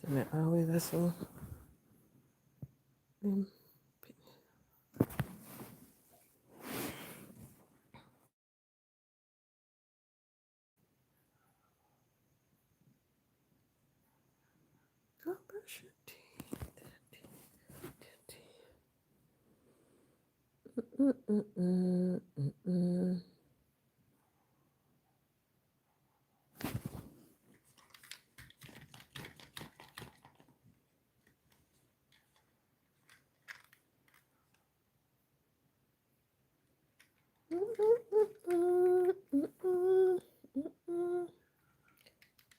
Me always so. Go brush your teeth. Mm-mm-mm-mm-mm.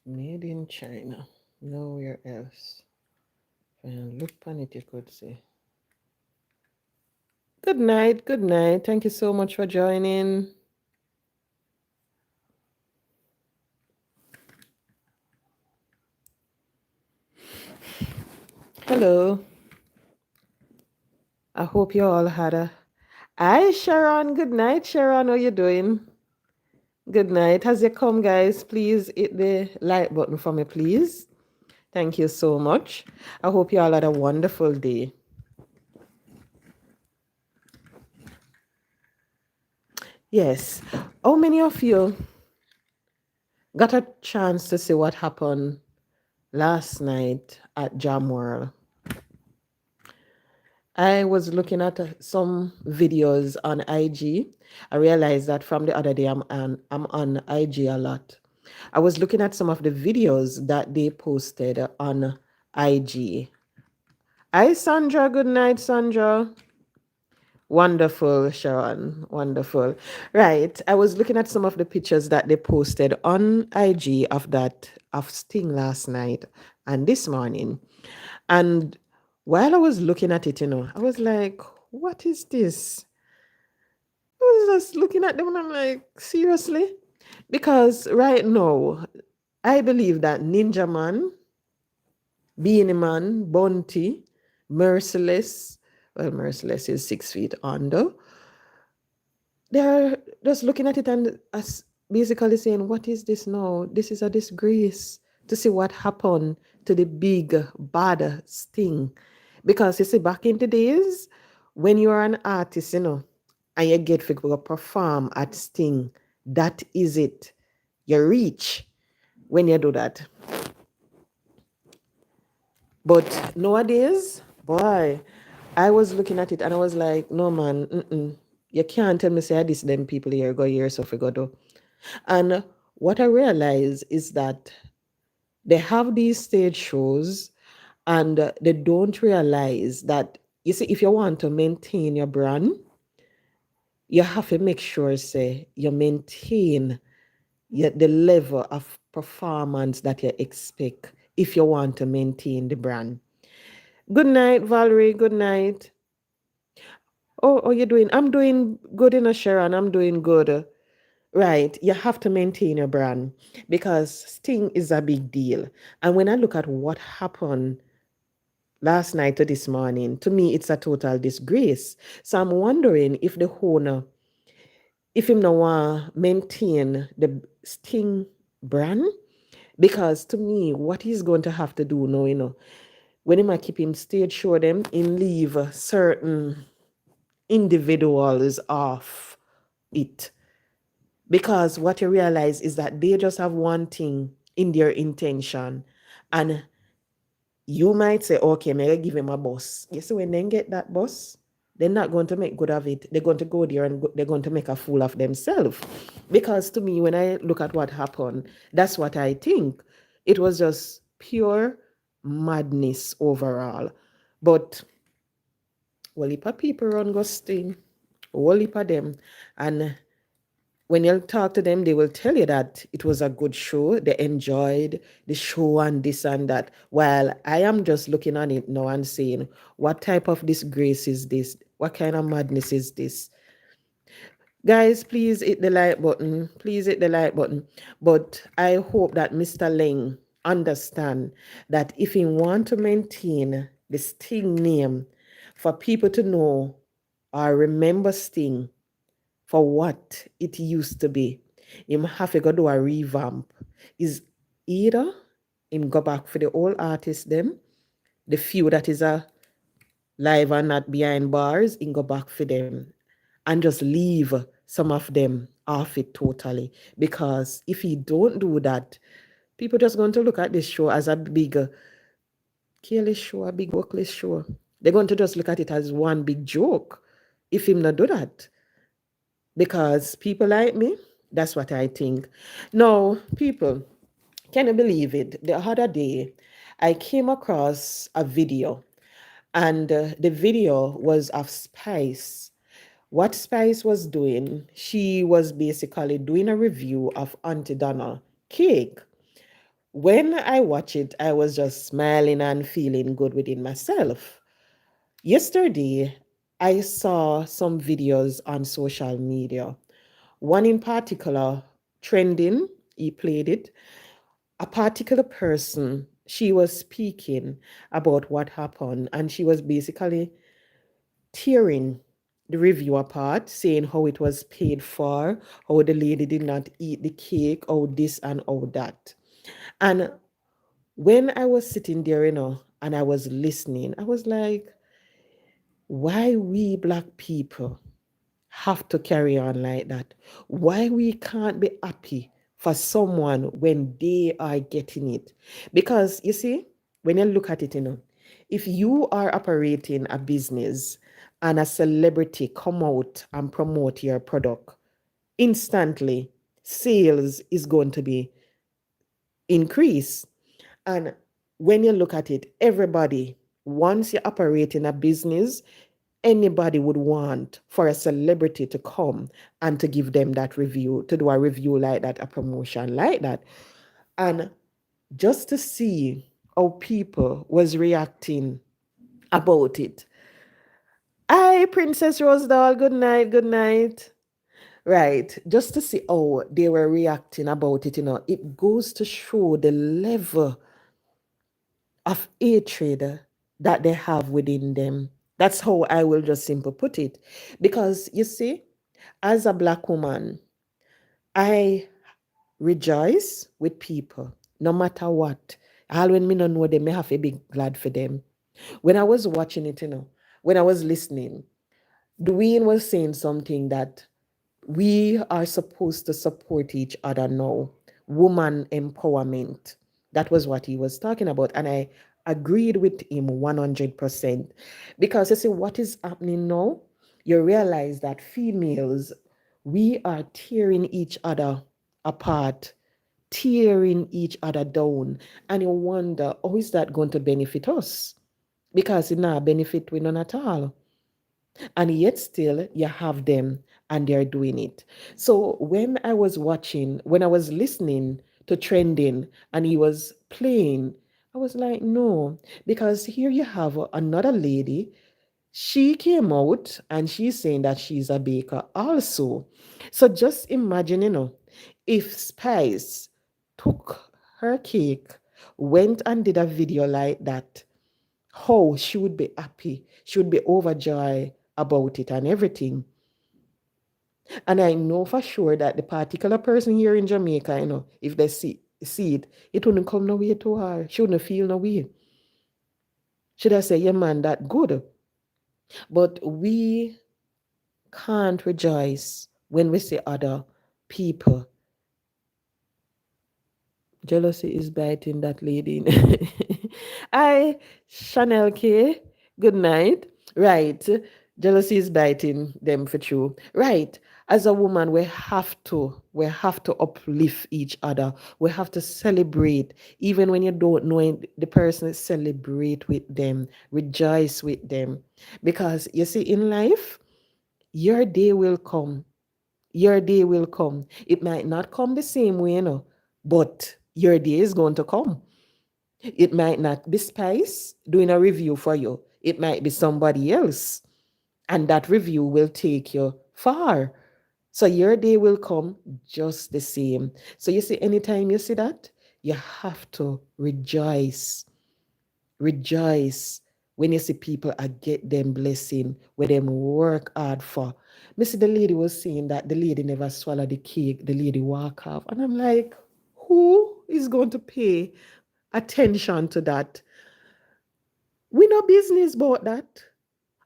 Made in China. Nowhere else. And look on it, you could say. Good night. Good night. Thank you so much for joining. Hello. I hope you all had a. Hi, Sharon. Good night, Sharon. How you doing? Good night. As you come, guys, please hit the like button for me, please. Thank you so much. I hope you all had a wonderful day. Yes. How many of you got a chance to see what happened last night at Jam World? I was looking at some videos on IG. I realized that from the other day I'm on IG a lot. I was looking at some of the videos that they posted on IG. Hi Sandra, good night Sandra. Wonderful, Sharon. Wonderful. Right. I was looking at some of the pictures that they posted on IG of Sting last night and this morning. And while I was looking at it, I was like, what is this? I was just looking at them and I'm like, seriously? Because right now, I believe that Ninja Man, Beanie Man, Bounty, Merciless, well, Merciless is 6 feet under. They're just looking at it and as basically saying, what is this now? This is a disgrace to see what happened to the big bad Sting. Because you see, back in the days, when you are an artist, and you get to go perform at Sting, that is it. You reach when you do that. But nowadays, boy, I was looking at it and I was like, no man, you can't tell me say this them people here go here so go do. And what I realize is that they have these stage shows and they don't realize that you see if you want to maintain your brand, you have to make sure say you maintain the level of performance that you expect if you want to maintain the brand. Good night, Valerie. Good night. Oh, how you doing? I'm doing good in a Sharon. I'm doing good. Right. You have to maintain your brand because Sting is a big deal. And when I look at what happened last night to this morning, to me, it's a total disgrace. So I'm wondering if the owner, if him no want maintain the Sting brand, because to me, what he's going to have to do now, when he might keep him stage show them, in leave certain individuals off it. Because what you realize is that they just have one thing in their intention. And you might say, okay, may I give him a bus. You see, when they get that bus, they're not going to make good of it. They're going to go there and they're going to make a fool of themselves. Because to me, when I look at what happened, that's what I think. It was just pure madness overall. But well, heap of people run go Sting, whole heap of them. And when you talk to them, they will tell you that it was a good show. They enjoyed the show and this and that. While I am just looking on it now and saying, what type of disgrace is this? What kind of madness is this? Guys, please hit the like button. Please hit the like button. But I hope that Mr. Ling understand that if he want to maintain the Sting name for people to know or remember Sting, for what it used to be. You have to go do a revamp. Is either him go back for the old artists them, the few that is a live and not behind bars, him go back for them and just leave some of them off it totally. Because if he don't do that, people just going to look at this show as a big careless show, a big workless show. They're going to just look at it as one big joke if him not do that. Because people like me, that's what I think. Now, people, can you believe it? The other day, I came across a video, and the video was of Spice. What Spice was doing, she was basically doing a review of Auntie Donna cake. When I watched it, I was just smiling and feeling good within myself. Yesterday, I saw some videos on social media. One in particular, trending, he played it. A particular person, she was speaking about what happened, and she was basically tearing the review apart, saying how it was paid for, how the lady did not eat the cake, how this and how that. And when I was sitting there, and I was listening, I was like, why we black people have to carry on like that? Why we can't be happy for someone when they are getting it? Because you see, when you look at it, if you are operating a business and a celebrity come out and promote your product, instantly sales is going to be increased. And when you look at it, everybody, once you operate in a business, anybody would want for a celebrity to come and to give them that review, to do a review like that, a promotion like that. And just to see how people was reacting about it. Hi, Princess Rose Doll, good night, good night. Right, just to see how they were reacting about it, it goes to show the level of hatred that they have within them. That's how I will just simply put it. Because you see, as a black woman, I rejoice with people, no matter what. All when me no know them, me have to be glad for them. When I was watching it, when I was listening, Dwayne was saying something that we are supposed to support each other now. Woman empowerment. That was what he was talking about. And I agreed with him 100%. Because you see, what is happening now? You realize that females, we are tearing each other apart, tearing each other down. And you wonder, how is that going to benefit us? Because it not benefit we none at all. And yet still you have them and they're doing it. So when I was listening to trending and he was playing, I was like, no, because here you have another lady. She came out and she's saying that she's a baker also. So just imagine, if Spice took her cake, went and did a video like that, how she would be happy, she would be overjoyed about it and everything. And I know for sure that the particular person here in Jamaica, if they see it, it wouldn't come no way to her. She wouldn't feel no way. Should I say, yeah, man, that good? But we can't rejoice when we see other people. Jealousy is biting that lady. Hi, Chanel K. Good night. Right. Jealousy is biting them for true. Right. As a woman, we have to uplift each other. We have to celebrate. Even when you don't know the person, celebrate with them, rejoice with them. Because you see, in life, your day will come. Your day will come. It might not come the same way, but your day is going to come. It might not be Spice doing a review for you. It might be somebody else. And that review will take you far. So your day will come just the same. So you see, anytime you see that, you have to rejoice. Rejoice when you see people I get them blessing where them work hard for. Me see the lady was saying that the lady never swallowed the cake, the lady walk off. And I'm like, who is going to pay attention to that. We no business about that.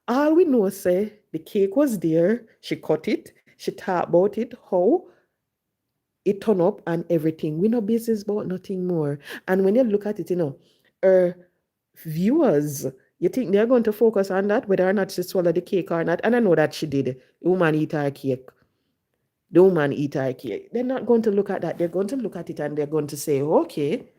All we know say the cake was there, she cut it, she talked about it, how it turned up and everything. We no business about nothing more. And when you look at it, her viewers, you think they're going to focus on that, whether or not she swallowed the cake or not. And I know that she did. The woman eat her cake. The woman eat her cake. They're not going to look at that. They're going to look at it and they're going to say, okay,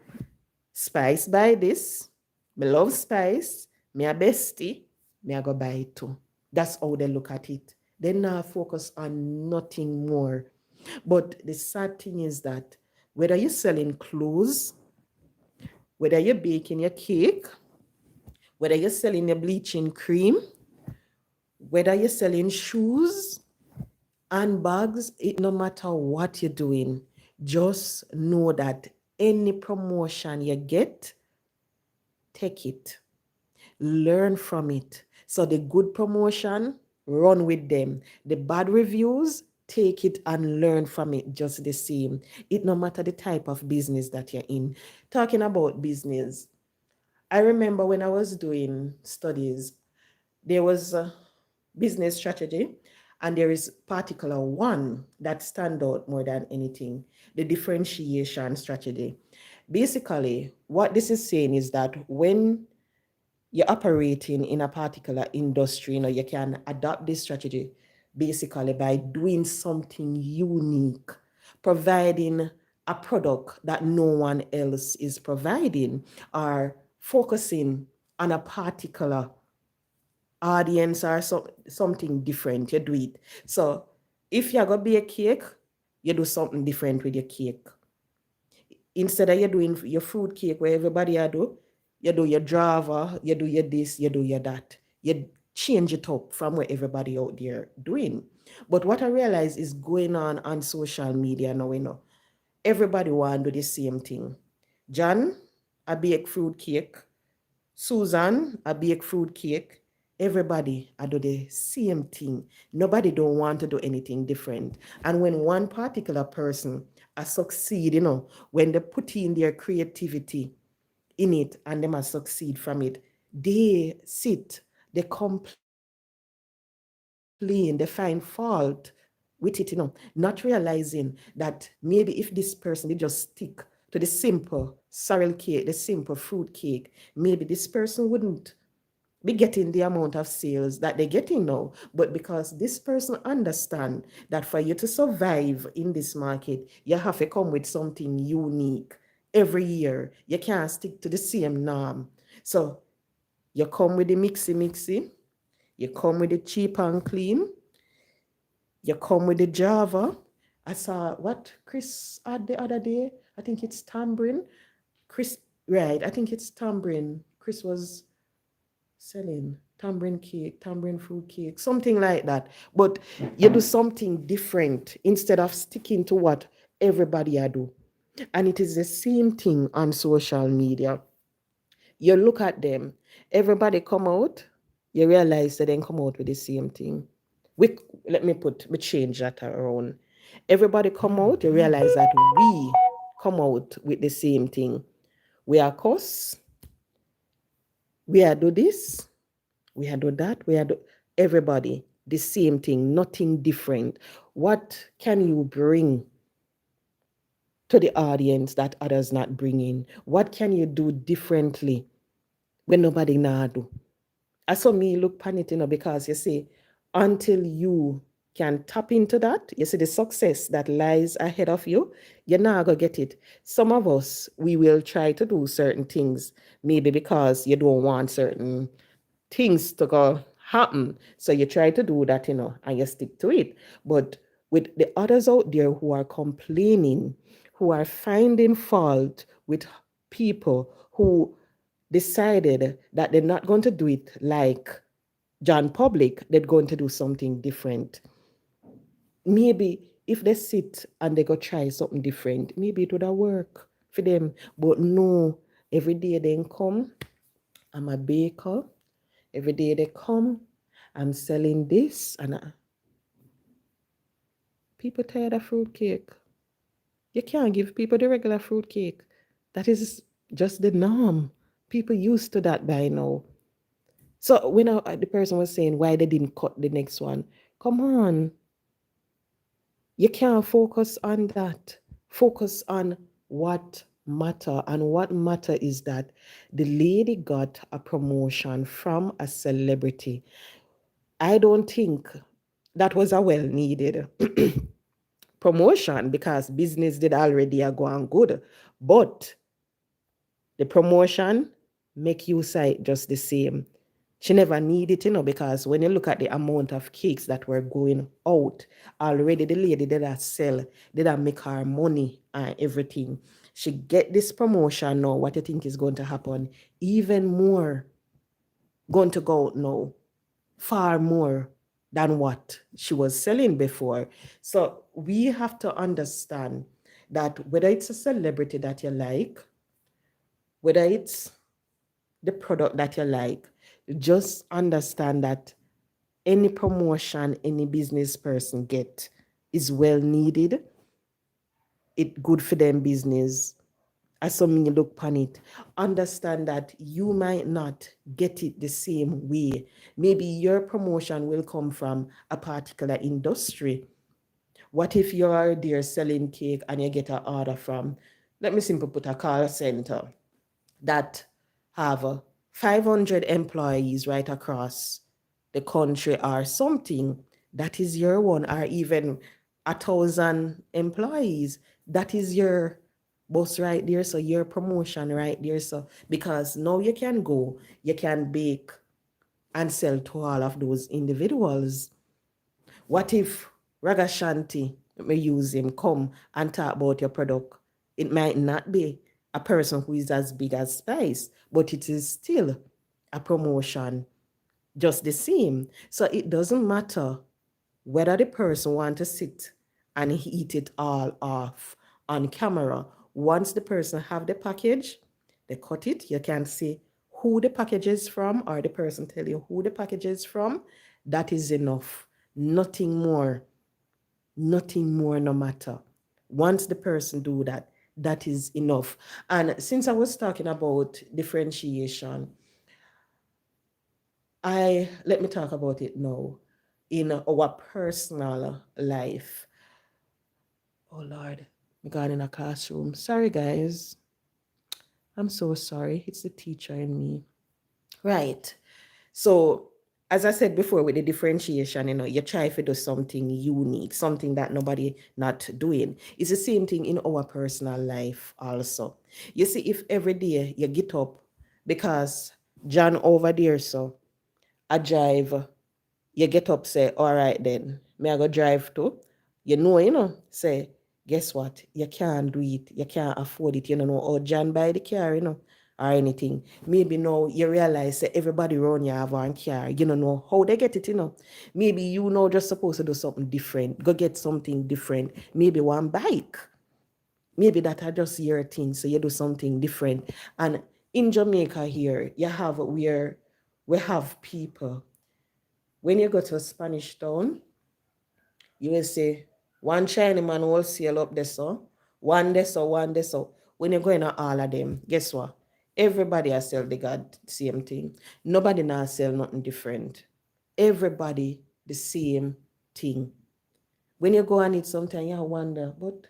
Spice buy this. Me love Spice. Me a bestie. Me a go buy it too. That's how they look at it. They now focus on nothing more. But the sad thing is that whether you're selling clothes, whether you're baking your cake, whether you're selling your bleaching cream, whether you're selling shoes and bags, it no matter what you're doing, just know that any promotion you get, take it, learn from it. So the good promotion, run with them. The bad reviews, take it and learn from it just the same. It no matter the type of business that you're in. Talking about business, I remember when I was doing studies, there was a business strategy and there is particular one that stand out more than anything, the differentiation strategy. Basically, what this is saying is that when you're operating in a particular industry, you can adopt this strategy basically by doing something unique, providing a product that no one else is providing, or focusing on a particular audience or something different. You do it. So if you're going to be a cake, you do something different with your cake. Instead of you doing your fruit cake where everybody you do your Java, you do your this, you do your that. You change it up from what everybody out there doing. But what I realize is going on social media now, everybody want to do the same thing. John, I bake fruit cake. Susan, I bake fruit cake. Everybody, I do the same thing. Nobody don't want to do anything different. And when one particular person I succeed, when they put in their creativity in it and they must succeed from it, they sit, they complain, they find fault with it, not realizing that maybe if this person did just stick to the simple sorrel cake, the simple fruit cake, maybe this person wouldn't be getting the amount of sales that they're getting now. But because this person understand that for you to survive in this market, you have to come with something unique every year. You can't stick to the same norm. So you come with the mixy, you come with the cheap and clean, you come with the Java. I saw what Chris had the other day. I think it's tambourine. Chris, right? I think it's tambourine. Chris was selling tambourine cake, tambourine fruit cake, something like that. But you do something different instead of sticking to what everybody do. And it is the same thing on social media. You look at them, everybody come out, you realize they then come out with the same thing. We we change that around. Everybody come out, you realize that we come out with the same thing. We are cuss, we are do this, we had done that. We had everybody the same thing, nothing different. What can you bring to the audience that others not bringing? What can you do differently when nobody now do? I saw me look panic, because you see, until you can tap into that, you see the success that lies ahead of you, you're not gonna get it. Some of us, we will try to do certain things, maybe because you don't want certain things to go happen. So you try to do that, and you stick to it. But with the others out there who are complaining, who are finding fault with people who decided that they're not going to do it like John Public, they're going to do something different. Maybe if they sit and they go try something different, maybe it would have worked for them. But no, every day they come, I'm a baker. Every day they come, I'm selling this, and people tired of fruit cake. You can't give people the regular fruit cake. That is just the norm. People used to that by now. So when the person was saying why they didn't cut the next one, come on, you can't focus on that. Focus on what matter, and what matter is that the lady got a promotion from a celebrity. I don't think that was a well needed promotion because business did already go on good, but the promotion make you say just the same. She never needed it, because when you look at the amount of cakes that were going out, already the lady did that sell, did that make her money and everything. She get this promotion now. What you think is going to happen? Even more going to go out now, far more than what she was selling before. So we have to understand that whether it's a celebrity that you like, whether it's the product that you like, just understand that any promotion any business person get is well needed. It good for them business. As some you look upon it, understand that you might not get it the same way. Maybe your promotion will come from a particular industry. What if you're there selling cake and you get an order from, let me simply put, a call center that have 500 employees right across the country or something? That is your one, or even 1,000 employees. That is your boss right there. So your promotion right there. So because now you can go, you can bake and sell to all of those individuals. What if Ragashanti, let me use him, come and talk about your product? It might not be a person who is as big as Spice, but it is still a promotion just the same. So it doesn't matter whether the person want to sit and eat it all off on camera. Once the person have the package, they cut it, you can see who the package is from, or the person tell you who the package is from. That is enough. Nothing more. Nothing more, no matter. Once the person do that, that is enough. And since I was talking about differentiation, let me talk about it now in our personal life. Oh Lord, I got in a classroom. Sorry guys. I'm so sorry. It's the teacher in me. Right. So as I said before, with the differentiation, you try to do something unique, something that nobody not doing. It's the same thing in our personal life also. You see, if every day you get up because John over there, so I drive, you get up, say, all right then, may I go drive too? Say, guess what? You can't do it. You can't afford it. You don't know, or John buy the car, or anything. Maybe now you realize that everybody around you have one car. You don't know how they get it. Maybe just supposed to do something different. Go get something different. Maybe one bike. Maybe that are just your thing. So you do something different. And in Jamaica here, we have people. When you go to a Spanish town, you will say one Chinaman wholesale up there, so one there, so one there, so. When you go in all of them, guess what? Everybody has sell the God same thing. Nobody now sell nothing different. Everybody the same thing. When you go on it, sometimes you wonder, but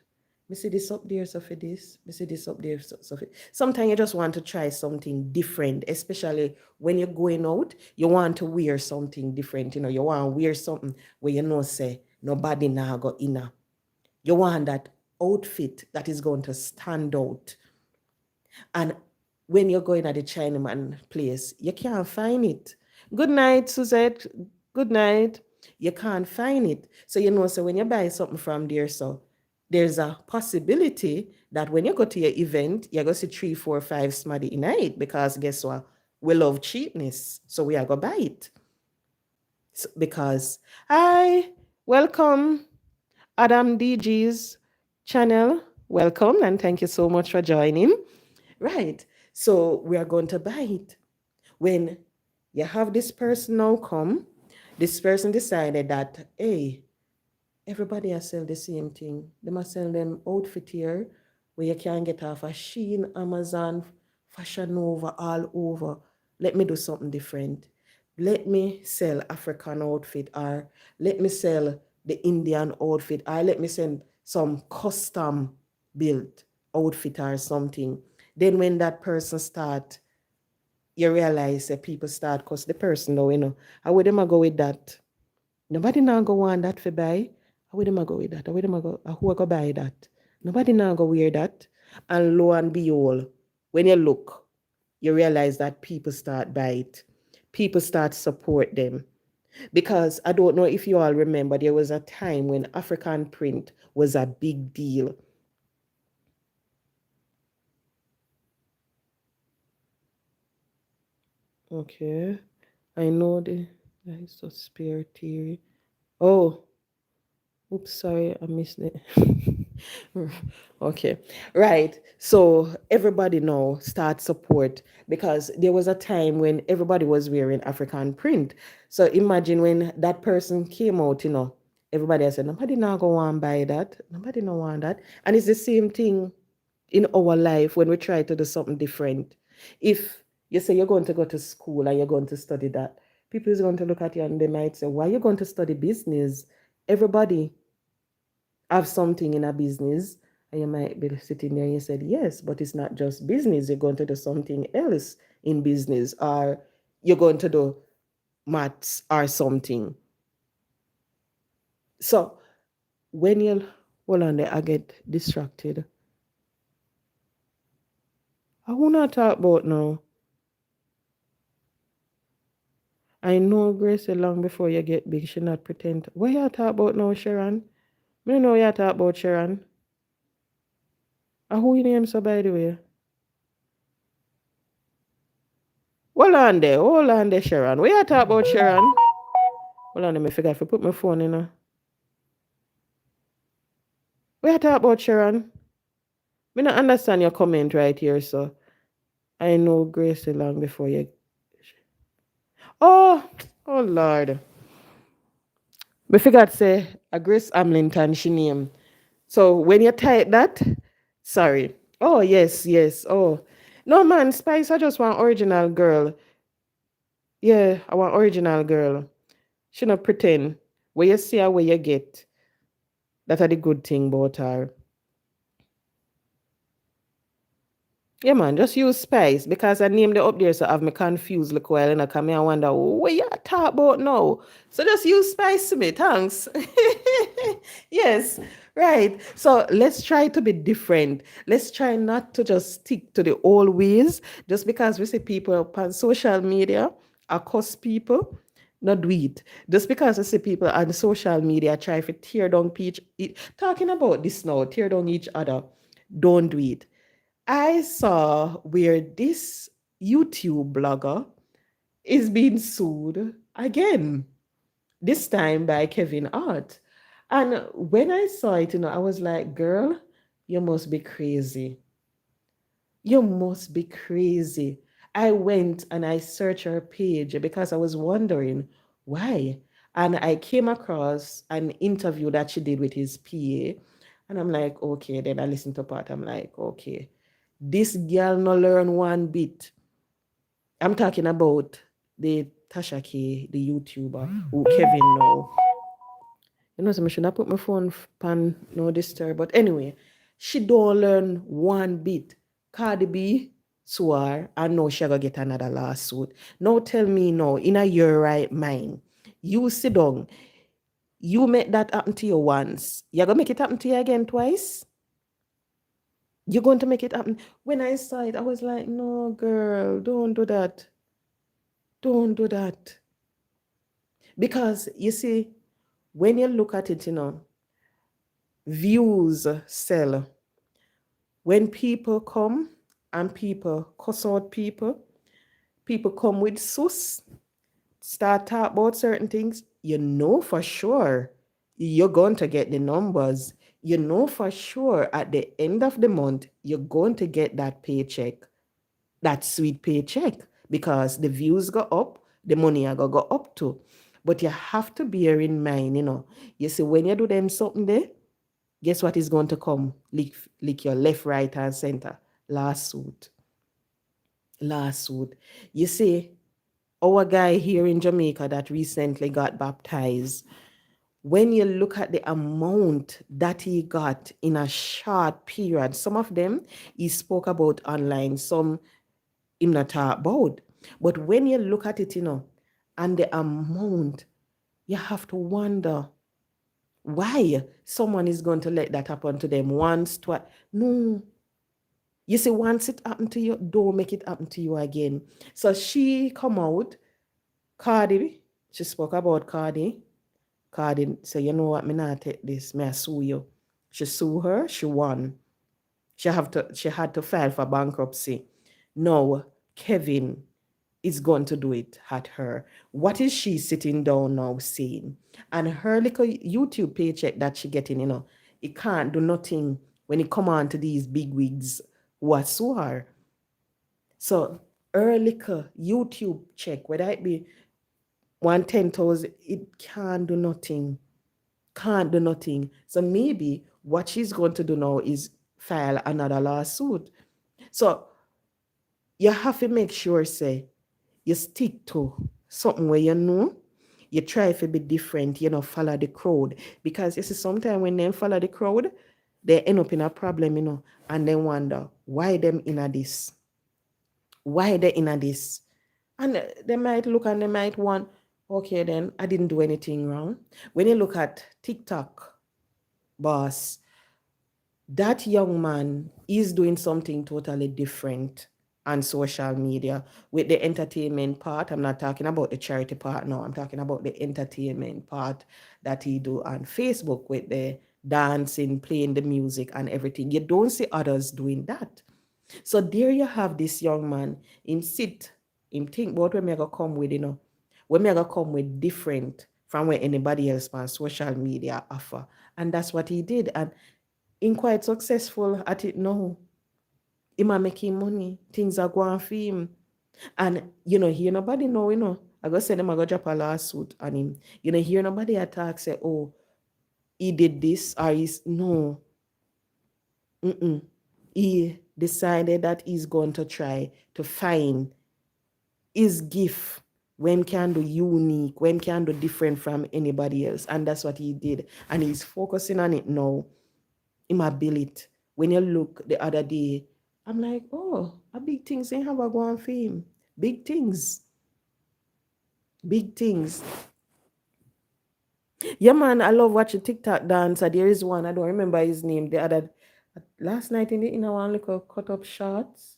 me see this up there, so for this, me see this up there, so for. Sometimes you just want to try something different, especially when you're going out, you want to wear something different, you want to wear something where say, nobody now go in. You want that outfit that is going to stand out. And when you're going at the Chinaman place, you can't find it. Good night, Suzette. Good night. You can't find it. So when you buy something from there, so there's a possibility that when you go to your event, you're going to see 3, 4, 5 smaddy in it, because guess what? We love cheapness. So we are going to buy it. So, because, hi, welcome, Adam DG's channel. Welcome, and thank you so much for joining. Right. So we are going to buy it. When you have this person now come, this person decided that, hey, everybody has sell the same thing. They must sell them outfit here where you can get off a Shein, Amazon Fashion Nova all over. Let me do something different. Let me sell African outfit, or let me sell the Indian outfit, or let me send some custom built outfit or something. Then when that person start, you realize that people start cause the person though, how would them a go with that? Nobody now go want that for buy. How would them a go with that? How would them a go? Who a go buy that? Nobody now go wear that. And lo and behold, when you look, you realize that people start buy it. People start support them. Because I don't know if you all remember, there was a time when African print was a big deal. Okay. I know there is a spare theory. Oh, oops, sorry, I missed it. Okay, right. So everybody now start support because there was a time when everybody was wearing African print. So imagine when that person came out, everybody said, nobody now go and buy that. Nobody no want that. And it's the same thing in our life when we try to do something different. If you say you're going to go to school and you're going to study that, people is going to look at you and they might say, why are you going to study business? Everybody have something in a business, and you might be sitting there and you said, yes, but it's not just business. You're going to do something else in business, or you're going to do maths or something. So when you hold on there, I get distracted. I will not talk about now. I know Grace long before you get big, she not pretend. What you talk about now, Sharon? Me know you talk about Sharon. Who you name so by the way? Hold on there, Sharon. What you talk about, Sharon? Hold on, let me figure if I put my phone in. What you talk about, Sharon? Me not understand your comment right here, so I know Gracie long before you. Oh, oh Lord. Me forgot say a Grace Amlington she name. So when you type that, sorry. Oh yes, yes. Oh. No man, Spice, I just want original girl. Yeah, I want original girl. She not pretend. Where you see her, where you get. That are the good thing about her. Yeah, man, just use Spice because I named it up there, so I have me confused look while and I come here and wonder what you talk about now. So just use Spice to me, thanks. Yes, right. So let's try to be different. Let's try not to just stick to the old ways just because we see people on social media accost people. Not do it. Just because I see people on social media try to tear down talking about this now, tear down each other. Don't do it. I saw where this YouTube blogger is being sued again, this time by Kevin Hart. And when I saw it, I was like, girl, you must be crazy. You must be crazy. I went and I searched her page because I was wondering why. And I came across an interview that she did with his PA. And I'm like, okay. Then I listened to part. I'm like, okay. This girl no learn one bit. I'm talking about the Tasha K, the YouTuber, who Kevin know. So I should not put my phone pan no disturb. But anyway, she don't learn one bit. Cardi B swore and now she gonna get another lawsuit. Now tell me now, in a your right mind, you sit down, you make that happen to you once. You're gonna make it happen to you again twice? You're going to make it happen. When I saw it, I was like, no, girl, don't do that. Don't do that. Because you see, when you look at it, views sell. When people come and people cuss out people come with sus, start talk about certain things, you know for sure you're going to get the numbers. You know for sure at the end of the month, you're going to get that paycheck, that sweet paycheck, because the views go up, the money are going to go up too. But you have to bear in mind, you see, when you do them something there, guess what is going to come? Lick your left, right, and center. Lawsuit. lawsuit. You see, our guy here in Jamaica that recently got baptized, when you look at the amount that he got in a short period, some of them he spoke about online, some him not talk about. But when you look at it, and the amount, you have to wonder why someone is going to let that happen to them once, twice. No. You see, once it happened to you, don't make it happen to you again. So she come out, Cardi, she spoke about Cardi. Cardi said, you know what, me not take this, me I sue you. She sue her, she won. She had to file for bankruptcy. Now, Kevin is going to do it at her. What is she sitting down now saying? And her little YouTube paycheck that she getting, it can't do nothing when it come on to these big wigs who are sue her. So her little YouTube check, whether it be 110,000, it can't do nothing. Can't do nothing. So maybe what she's going to do now is file another lawsuit. So you have to make sure, say, you stick to something where you know. You try to be different, follow the crowd. Because you see, sometimes when they follow the crowd, they end up in a problem, and they wonder why them in a this. Why they in a this? And they might look and they might want, okay, then I didn't do anything wrong. When you look at TikTok, boss, that young man is doing something totally different on social media with the entertainment part. I'm not talking about the charity part now. I'm talking about the entertainment part that he do on Facebook with the dancing, playing the music and everything. You don't see others doing that. So there you have this young man, him sit, him think about when me gonna come with, when me gonna come with different from where anybody else on social media offer. And that's what he did. And him quite successful at it now. Him are making money. Things are going for him. And hear nobody know, I go say them I go drop a lawsuit on him. Hear nobody attack, say, oh, he did this or he's no. He decided that he's going to try to find his gift when can do unique, when can do different from anybody else. And that's what he did. And he's focusing on it now. In my ability. When you look the other day, I'm like, oh, a big things ain't have a go on for him. Big things. Big things. Yeah, man, I love watching TikTok dancer. There is one, I don't remember his name. The other last night in one little cut up shots.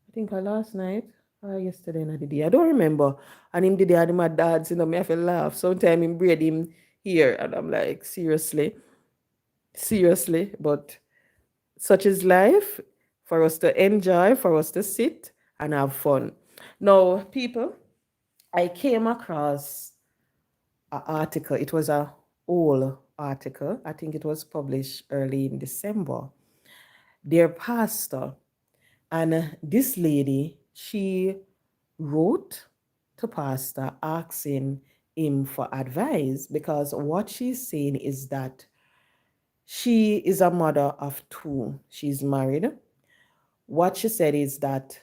I think last night or yesterday in the day. I don't remember. And him did the my dads, me have to laugh. Sometimes him braid him here. And I'm like, seriously. Seriously. But such is life, for us to enjoy, for us to sit and have fun. Now, people, I came across an article. It was a old article. I think it was published early in December. Their pastor, and this lady, she wrote to pastor asking him for advice because what she's saying is that she is a mother of two. She's married. What she said is that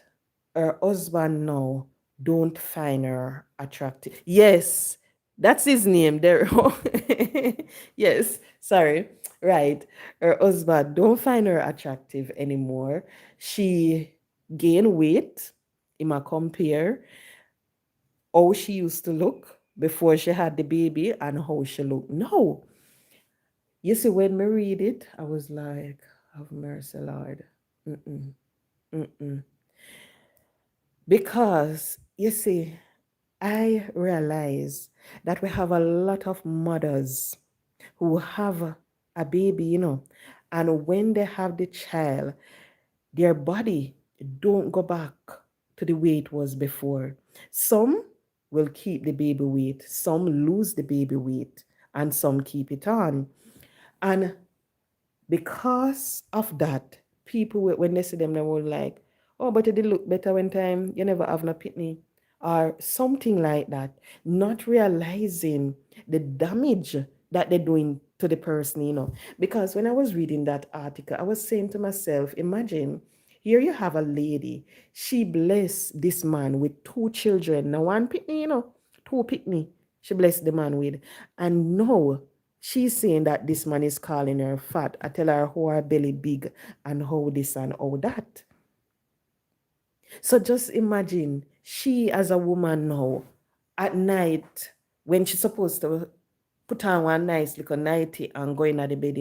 her husband now don't find her attractive. Yes, that's his name there. Yes, sorry. Right. Her husband don't find her attractive anymore. She gained weight. In my compare how she used to look before she had the baby and how she look now. You see, when me read it, I was like, have mercy, Lord. Mm-mm, mm-mm. Because, you see, I realize that we have a lot of mothers who have a baby, and when they have the child, their body don't go back to the way it was before. Some will keep the baby weight, some lose the baby weight, and some keep it on. And because of that, people when they see them, they will like, oh, but it did look better when time you never have no pitney or something like that, not realizing the damage that they're doing to the person. Because when I was reading that article, I was saying to myself, imagine Here you have a lady. She blessed this man with two children. Now one pitney, two pitney. She blessed the man with. And now she's saying that this man is calling her fat. I tell her how her belly big and how this and how that. So just imagine she as a woman now at night when she's supposed to put on one nice little nightie and go in at the bed,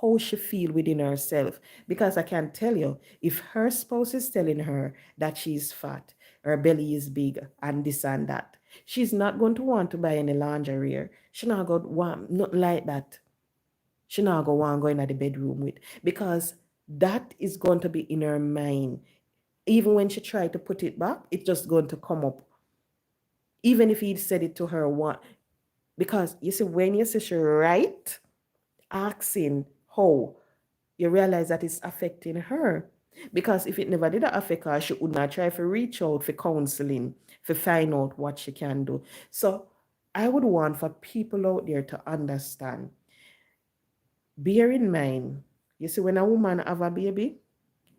how she feel within herself. Because I can tell you, if her spouse is telling her that she's fat, her belly is big, and this and that, she's not going to want to buy any lingerie. She not going to want nothing like that. She not going to want to go in at the bedroom with. Because that is going to be in her mind. Even when she tried to put it back, it's just going to come up. Even if he'd said it to her one, because you see, when you say she right, asking how, you realize that it's affecting her. Because if it never did affect her, she would not try to reach out for counseling, to find out what she can do. So I would want for people out there to understand. Bear in mind, you see, when a woman have a baby,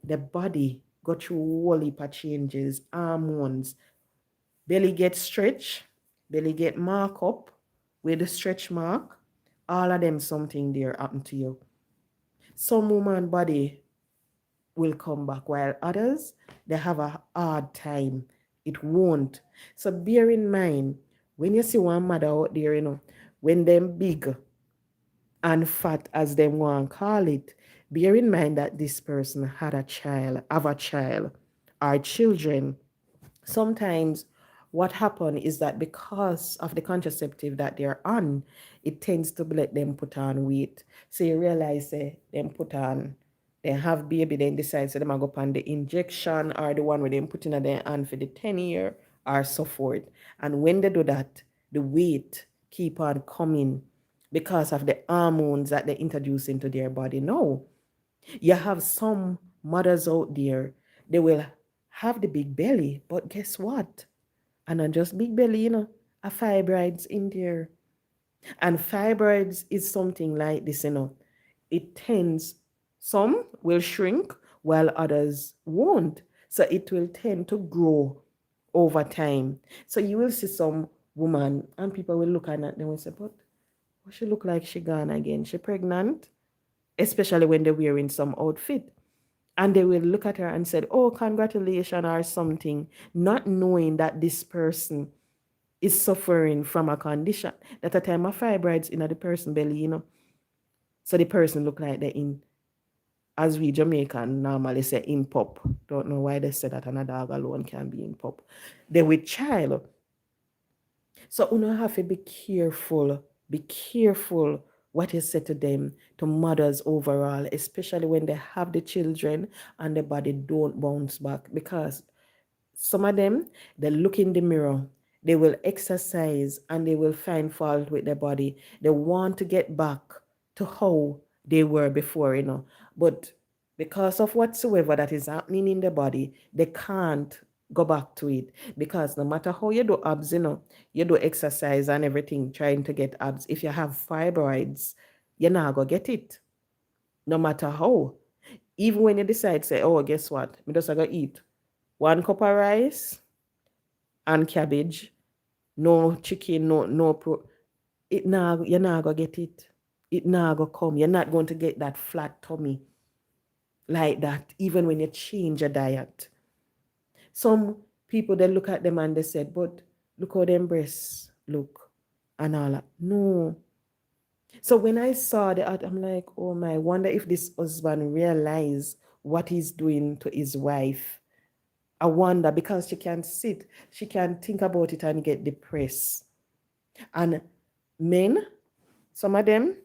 the body go through a whole heap of changes, hormones, belly get stretched, belly get mark up with the stretch mark. All of them something there happen to you. Some woman body will come back while others, they have a hard time. It won't. So bear in mind, when you see one mother out there, when them big and fat as them want to call it, bear in mind that this person had a child, have a child, or children. Sometimes what happens is that because of the contraceptive that they're on, it tends to let them put on weight. So you realize them put on, they have baby, then decide so them go on the injection or the one where they put in their hand for the 10 year or so forth. And when they do that, the weight keep on coming because of the hormones that they introduce into their body. No, you have some mothers out there, they will have the big belly, but guess what? And not just big belly, a fibroids in there. And fibroids is something like this, It tends, some will shrink while others won't. So it will tend to grow over time. So you will see some woman and people will look at them and say, but what she look like she gone again? She pregnant? Especially when they're wearing some outfit. And they will look at her and said, oh, congratulations or something, not knowing that this person is suffering from a condition. That a time of fibroids in the person belly, So the person look like they're in, as we Jamaican normally say, in pop. Don't know why they say that, and a dog alone can be in pop. They with child. So you have to be careful what you say to them, to mothers overall, especially when they have the children and the body don't bounce back. Because some of them, they look in the mirror, they will exercise and they will find fault with their body. They want to get back to how they were before, But because of whatsoever that is happening in the body, they can't go back to it. Because no matter how you do abs, you do exercise and everything, trying to get abs. If you have fibroids, you're not going to get it. No matter how. Even when you decide, say, oh, guess what? I'm just going to eat 1 cup of rice and cabbage, no chicken, you're not going to get it. It not going to come. You're not going to get that flat tummy like that, even when you change your diet. Some people, they look at them and they said, but look how them breasts look and all that. No. So when I saw that, I'm like, oh my, wonder if this husband realized what he's doing to his wife. I wonder, because she can sit, she can think about it and get depressed. And men, some of them,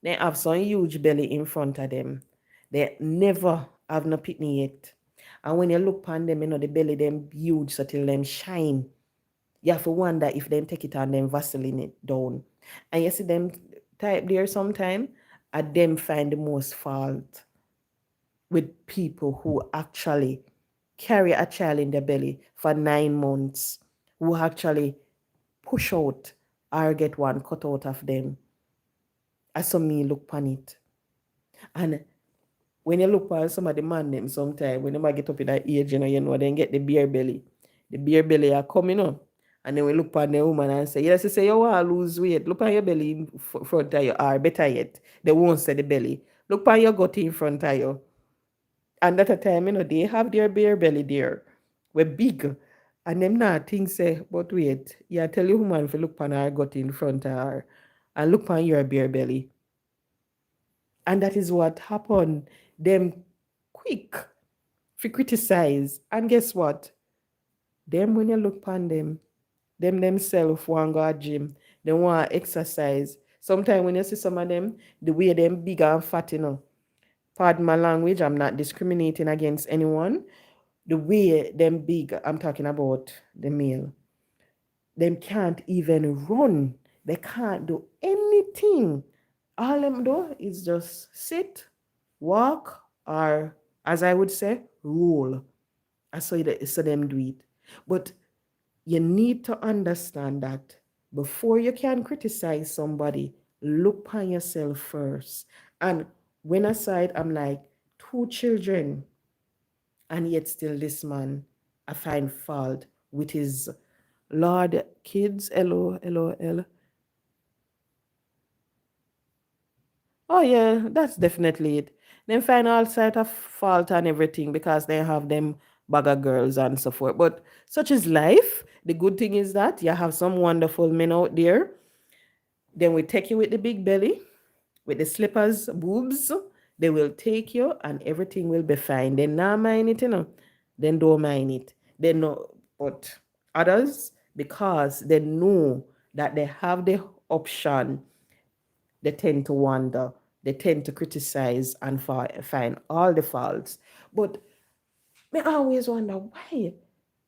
they have some huge belly in front of them. They never have no pitney yet. And when you look upon them, the belly them huge so till them shine. You have to wonder if them take it and then Vaseline it down. And you see them type there sometime, and them find the most fault with people who actually carry a child in their belly for 9 months, who actually push out or get one cut out of them. I saw me look upon it. And when you look on some of the man them sometime, when they might get up in that age, you know, then get the beer belly. The beer belly are coming up. And then we look on the woman and say, yes, you say you want to lose weight. Look on your belly in front of you, or better yet, they won't say the belly. Look on your gut in front of you. And at a time, you know, they have their beer belly there. We're big. And them not think say, but wait, yeah, tell you woman if you look on her gut in front of her and look on your beer belly. And that is what happened. Them quick for criticize. And guess what? Them when you look upon them themselves want go to gym. They want to exercise. Sometimes when you see some of them, the way them big and fat, you know. Pardon my language, I'm not discriminating against anyone. The way them big, I'm talking about the male, them can't even run. They can't do anything. All them do is just sit, walk, or as I would say, roll. I saw them do it. But you need to understand that before you can criticize somebody, look on yourself first. And when aside, I'm like, two children, and yet still this man, I find fault with his Lord kids, LOL. Oh yeah, that's definitely it. Then find all sort of fault and everything because they have them bugger girls and so forth. But such is life. The good thing is that you have some wonderful men out there. Then we take you with the big belly, with the slippers, boobs. They will take you and everything will be fine. Then not mind it, you know. Then don't mind it. They know, but others, because they know that they have the option, they tend to wonder, they tend to criticize and find all the faults. But me always wonder why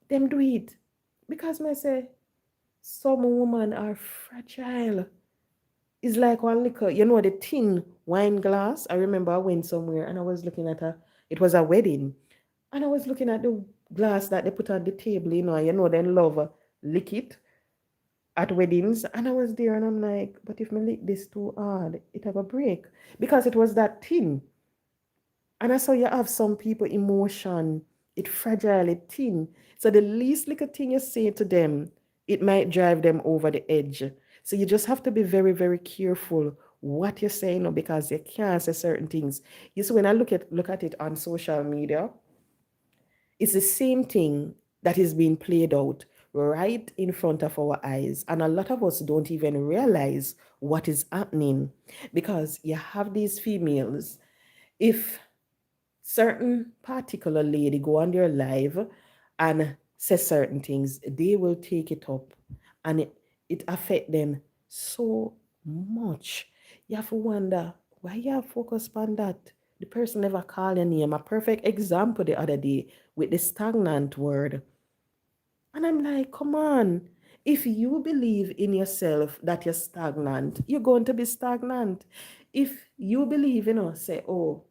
them do it. Because me say some women are fragile. It's like one liquor, you know, the tin wine glass. I remember I went somewhere and I was looking at it was a wedding. And I was looking at the glass that they put on the table, you know, they love lick it at weddings. And I was there and I'm like, but if me lick this too hard, it have a break. Because it was that thin. And I saw you have some people emotion, it fragile, it thin. So the least little thing you say to them, it might drive them over the edge. So you just have to be very, very careful what you're saying, because you can't say certain things. You see, when I look at it on social media, it's the same thing that is being played out right in front of our eyes. And a lot of us don't even realize what is happening because you have these females. If certain particular lady go on their live and say certain things, they will take it up and it affect them so much. You have to wonder why you have focused on that. The person never called your name. A perfect example the other day with the stagnant word. And I'm like, come on. If you believe in yourself that you're stagnant, you're going to be stagnant. If you believe, say, oh,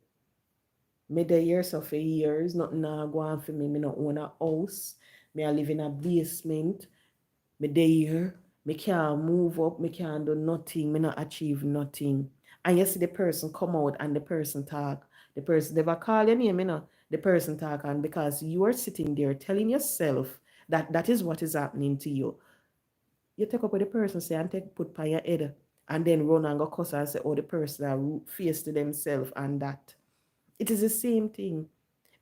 me the years of a years, nothing now go on for me. Me not own a house. Me I live in a basement. Me the year. Me can't move up. Me can't do nothing. Me not achieve nothing. And you see the person come out and the person talk. The person never call your name, the person talk, and because you are sitting there telling yourself that that is what is happening to you, you take up with the person say and take put by your head and then run and go cuss and say, oh, the person are face to themselves and that. It is the same thing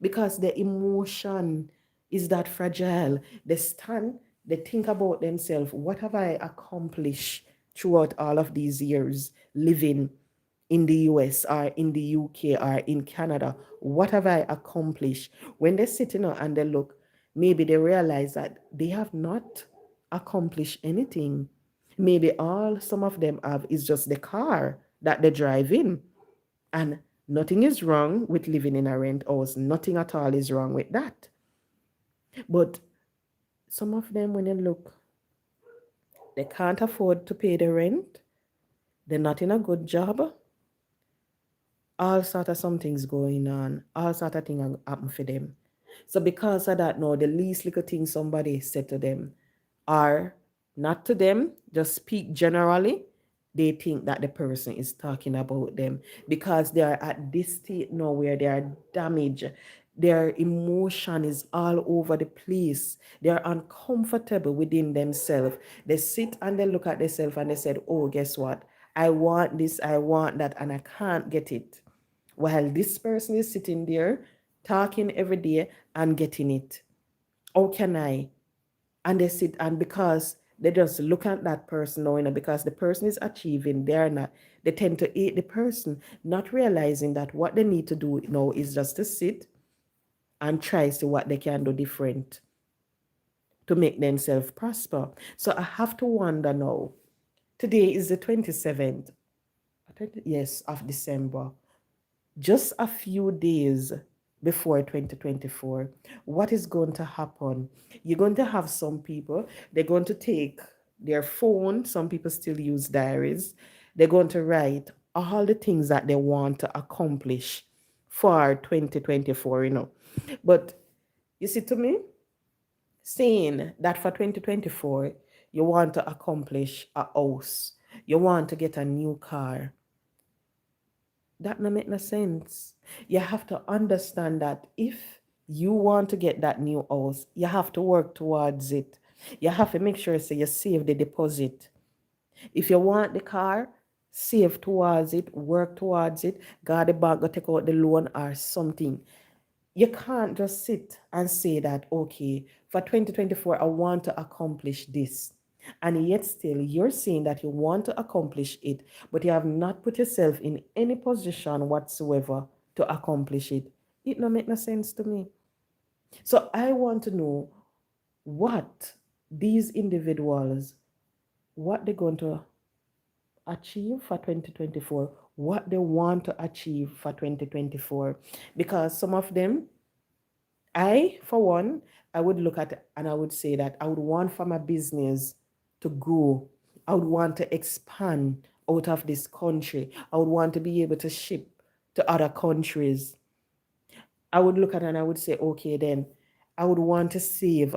because the emotion is that fragile. They stand, they think about themselves. What have I accomplished throughout all of these years living in the US or in the UK or in Canada? What have I accomplished? When they sit and they look, maybe they realize that they have not accomplished anything. Maybe all some of them have is just the car that they drive in. And nothing is wrong with living in a rent house. Nothing at all is wrong with that. But some of them, when you look, they can't afford to pay the rent. They're not in a good job. All sort of something's going on. All sort of things happen for them. So because of that, now the least little thing somebody said to them, or not to them, just speak generally, they think that the person is talking about them, because they are at this state now where they are damaged. Their emotion is all over the place. They are uncomfortable within themselves. They sit and they look at themselves and they said, oh, guess what? I want this, I want that, and I can't get it. While this person is sitting there talking every day and getting it. How can I? And they sit, and because they just look at that person knowing that because the person is achieving, they're not, they tend to hate the person, not realizing that what they need to do now is just to sit and try see what they can do different to make themselves prosper. So I have to wonder now. Today is the 27th, yes, of December. Just a few days before 2024, what is going to happen? You're going to have some people, they're going to take their phone, some people still use diaries, they're going to write all the things that they want to accomplish for 2024, But you see, to me, saying that for 2024, you want to accomplish a house, you want to get a new car, that no make no sense. You have to understand that if you want to get that new house, you have to work towards it. You have to make sure so you save the deposit. If you want the car, save towards it, work towards it. God, the bank go take out the loan or something. You can't just sit and say that, okay, for 2024, I want to accomplish this. And yet still you're saying that you want to accomplish it, but you have not put yourself in any position whatsoever to accomplish it. It don't make no sense to me. So I want to know what these individuals, what they're going to achieve for 2024, what they want to achieve for 2024. Because some of them, for one, I would look at and I would say that I would want for my business to grow. I would want to expand out of this country. I would want to be able to ship to other countries. I would look at and I would say, okay, then I would want to save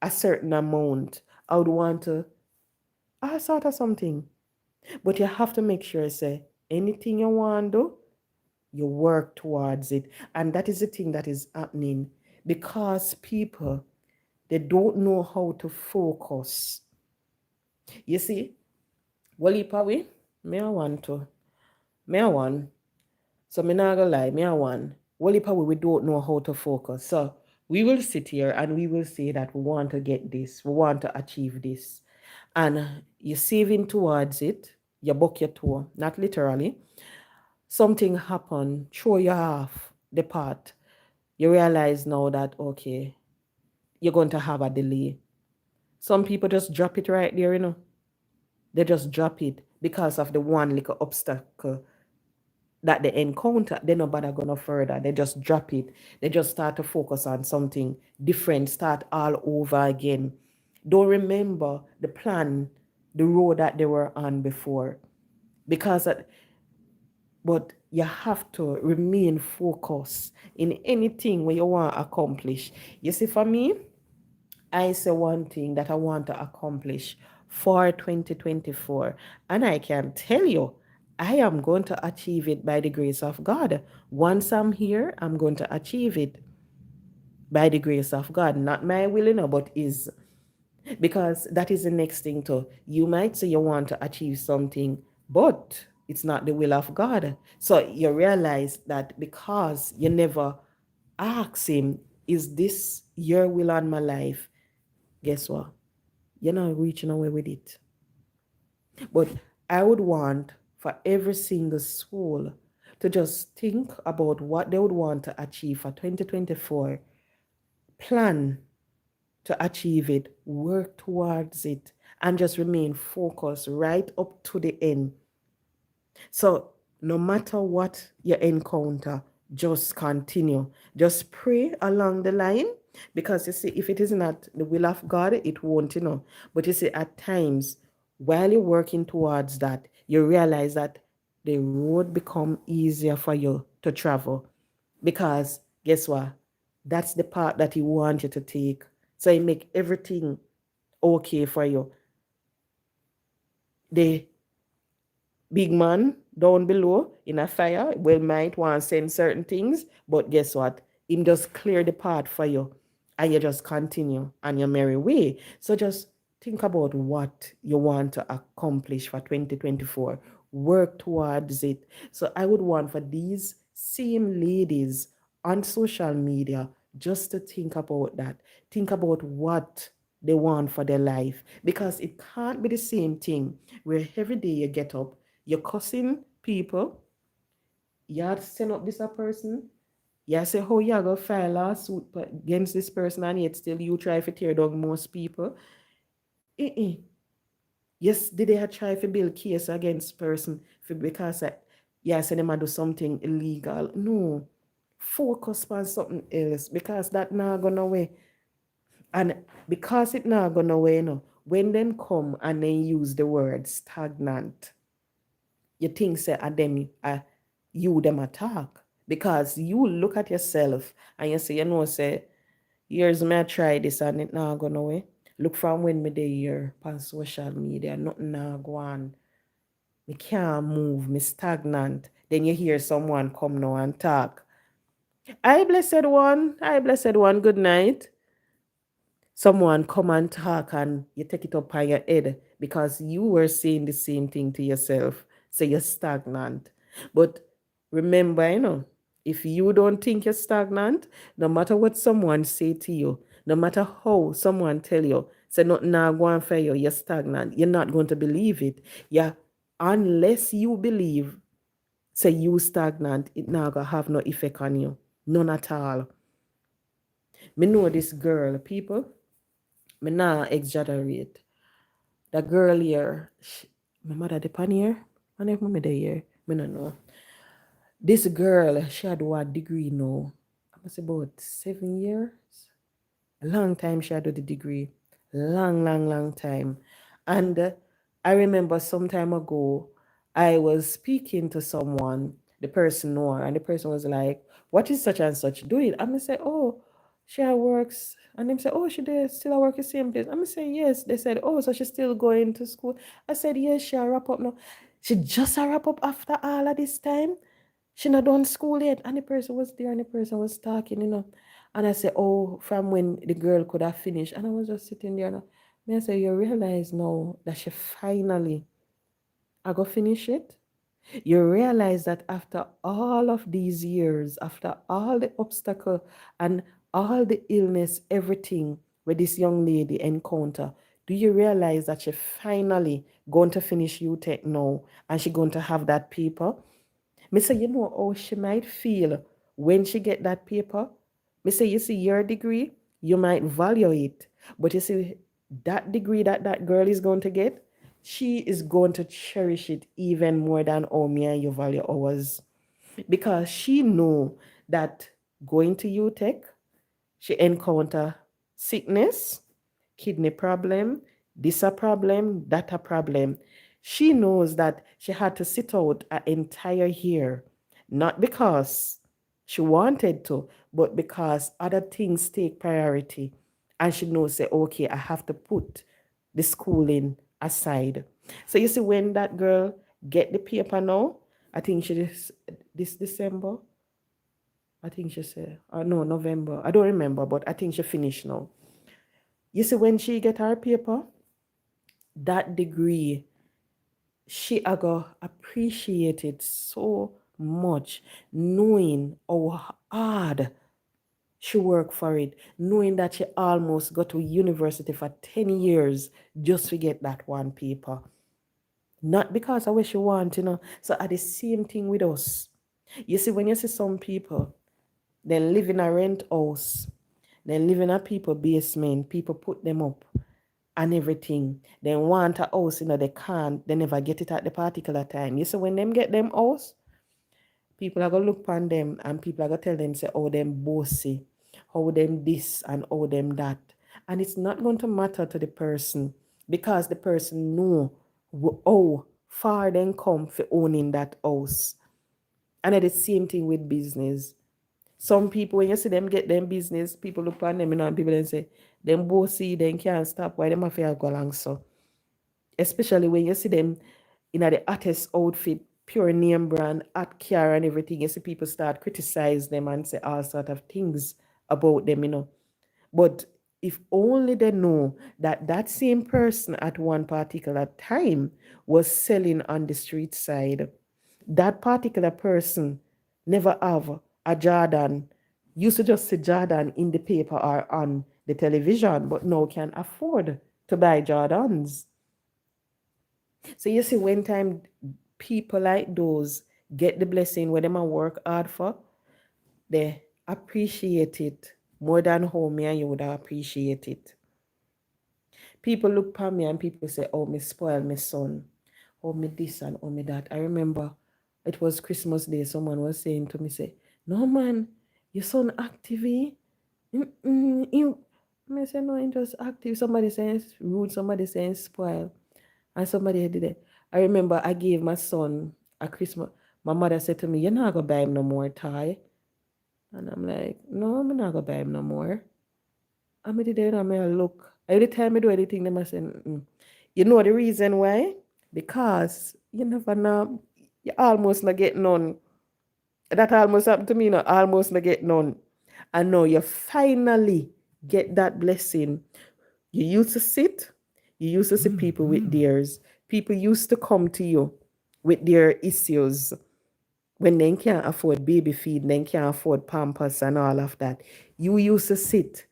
a certain amount. I would want to, sort of something. But you have to make sure, say, anything you want to do, you work towards it. And that is the thing that is happening because people, they don't know how to focus. You see, well, way, me I want to, me I want. So me not gonna lie, me I want. Well, we don't know how to focus. So we will sit here and we will say that we want to get this, we want to achieve this. And you're saving towards it, you buck your toe, not literally. Something happened, throw you off the path. You realize now that, okay, you're going to have a delay. Some people just drop it right there, They just drop it because of the one little obstacle that they encounter. They're not bother going further. They just drop it. They just start to focus on something different, start all over again. Don't remember the plan, the road that they were on before. But you have to remain focused in anything where you want to accomplish. You see, for me, I say one thing that I want to accomplish for 2024, and I can tell you, I am going to achieve it by the grace of God. Once I'm here, I'm going to achieve it by the grace of God. Not my will, but is. Because that is the next thing too. You might say you want to achieve something, but it's not the will of God. So you realize that because you never ask him, is this your will on my life? Guess what? You're not reaching away with it. But I would want for every single soul to just think about what they would want to achieve for 2024. Plan to achieve it, work towards it, and just remain focused right up to the end. So no matter what you encounter, just continue. Just pray along the line, because you see, if it is not the will of God, it won't, But you see, at times, while you're working towards that, you realize that the road become easier for you to travel. Because guess what? That's the part that he wants you to take. So he make everything okay for you. The Big man down below in a fire, well, might want to send certain things, but guess what? Him just clear the path for you, and you just continue on your merry way. So just think about what you want to accomplish for 2024. Work towards it. So I would want for these same ladies on social media just to think about that. Think about what they want for their life, because it can't be the same thing where every day you get up, you're cussing people, you have to send up this a person, you say how you go file a lawsuit against this person, and yet still you try to tear down most people. Eh. Yes, did they try to build case against person because yeah, say them do something illegal? No. Focus on something else, because that not gonna away. And because it not gonna away, no, when them come and they use the word stagnant, you think say them you them attack, because you look at yourself and you say, say, years may I try this and it not gonna away. Look from when me dey here on social media, nothing not go on. Me can't move, me stagnant. Then you hear someone come now and talk. I blessed one, good night. Someone come and talk and you take it up on your head because you were saying the same thing to yourself. So you're stagnant. But remember, if you don't think you're stagnant, no matter what someone say to you, no matter how someone tell you, say nothing now going for you, you're stagnant. You're not going to believe it. Yeah, unless you believe, say you stagnant, it not gonna have no effect on you. None at all. Me know this girl, people. Me not exaggerate. The girl here, my mother depend here. And if me there here, me no know. This girl, she had one degree now. I must say about 7 years. A long time she had the degree. Long time. And I remember some time ago, I was speaking to someone, the person know her, and the person was like, what is such and such doing? I'm going to say, oh, she works. And them say, oh, she did still work the same place. I'm going to say, yes. They said, oh, so she's still going to school. I said, yes, she wrap up now. She just a wrap up after all of this time. She not done school yet. And the person was there and the person was talking. And I said, oh, from when the girl could have finished. And I was just sitting there. And I said, you realize now that she finally I go finish it? You realize that after all of these years, after all the obstacle and all the illness, everything with this young lady encounter, do you realize that she finally going to finish UTech now and she going to have that paper? Me say, how she might feel when she get that paper? Me say, you see, your degree, you might value it. But you see, that degree that girl is going to get, she is going to cherish it even more than me and you value ours. Because she know that going to UTech, she encounter sickness, kidney problem, this a problem, that a problem. She knows that she had to sit out an entire year, not because she wanted to, but because other things take priority. And she knows, say, okay, I have to put the schooling aside. So you see, when that girl get the paper now, I think she this December, I think she said, no, November. I don't remember, but I think she finished now. You see, when she get her paper, that degree, she go appreciate it so much, knowing how hard she worked for it, knowing that she almost got to university for 10 years just to get that one paper. Not because of what she want, So at the same thing with us. You see, when you see some people, they live in a rent house, they live in a people basement, people put them up and everything. They want a house, they can't, they never get it at the particular time. You see, when them get them house, people are gonna look upon them and people are gonna tell them, say, oh, them bossy, how them this and how them that. And it's not going to matter to the person because the person know how far they come for owning that house. And it's the same thing with business. Some people, when you see them get them business, people look on them, and people then say, them bossy, they can't stop. Why them have to go along so? Especially when you see them in the hottest outfit, pure name brand, hot car and everything. You see people start criticize them and say all sort of things about them. But if only they know that that same person at one particular time was selling on the street side, that particular person never have a Jordan, used to just see Jordan in the paper or on the television, but now can afford to buy Jordans. So you see, when time people like those get the blessing where them a work hard for, they appreciate it more than how me and you would appreciate it. People look upon me and people say, oh, me spoil my son. Oh, me this and oh, me that. I remember it was Christmas Day. Someone was saying to me, say, no, man, your son active. Eh? I say, no, he just active. Somebody saying rude, somebody saying spoil. And somebody did it. I remember I gave my son a Christmas. My mother said to me, you're not going to buy him no more tie. And I'm like, no, I'm not going to buy him no more. I did it and I look. Every time I do anything, they must say, you know the reason why? Because you never know. You almost not get none. That almost happened to me, no, almost not get none. And now you finally get that blessing. You used to sit, you used to see people with theirs. People used to come to you with their issues when they can't afford baby feed, they can't afford pampers and all of that. You used to sit,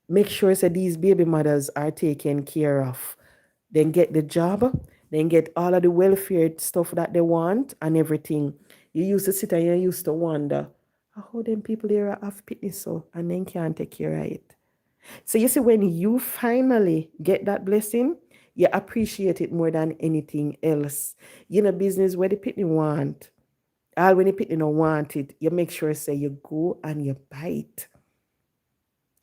make sure that these baby mothers are taken care of. Then get the job, then get all of the welfare stuff that they want and everything. You used to sit and you used to wonder, how them people here have pity so and then can't take care of it. So you see, when you finally get that blessing, you appreciate it more than anything else. You know, business where the pitney want. All when the pitney don't want it, you make sure say you go and you buy it.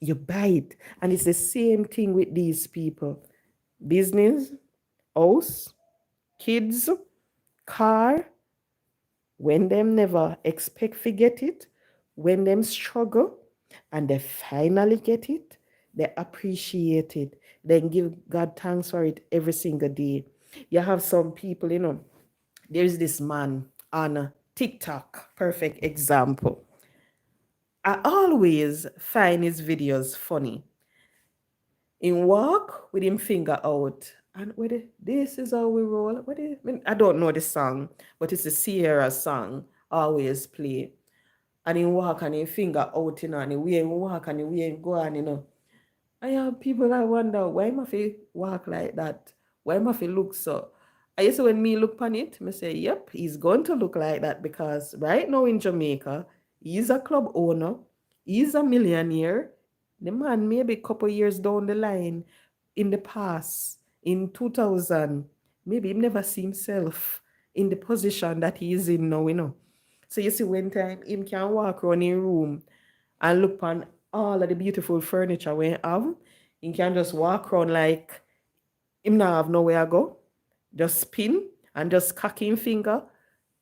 You buy it. And it's the same thing with these people. Business, house, kids, car, when them never expect to get it, when them struggle and they finally get it, they appreciate it. Then give God thanks for it every single day. You have some people, there's this man on TikTok, perfect example. I always find his videos funny. In walk with him finger out. And this is how we roll. I don't know the song, but it's a Sierra song. Always play. And he walk and he finger out, and the way he walk and the way he go on. I have people that wonder why must he walk like that? Why must he look so? I used to when me look on it, me say, yep, he's going to look like that because right now in Jamaica, he's a club owner, he's a millionaire. The man maybe a couple years down the line, in the past, in 2000, maybe he never see himself in the position that he is in now. So you see, when time him can walk around in room and look on all of the beautiful furniture we have, he can just walk around like him not have nowhere to go, just spin and just cock him finger.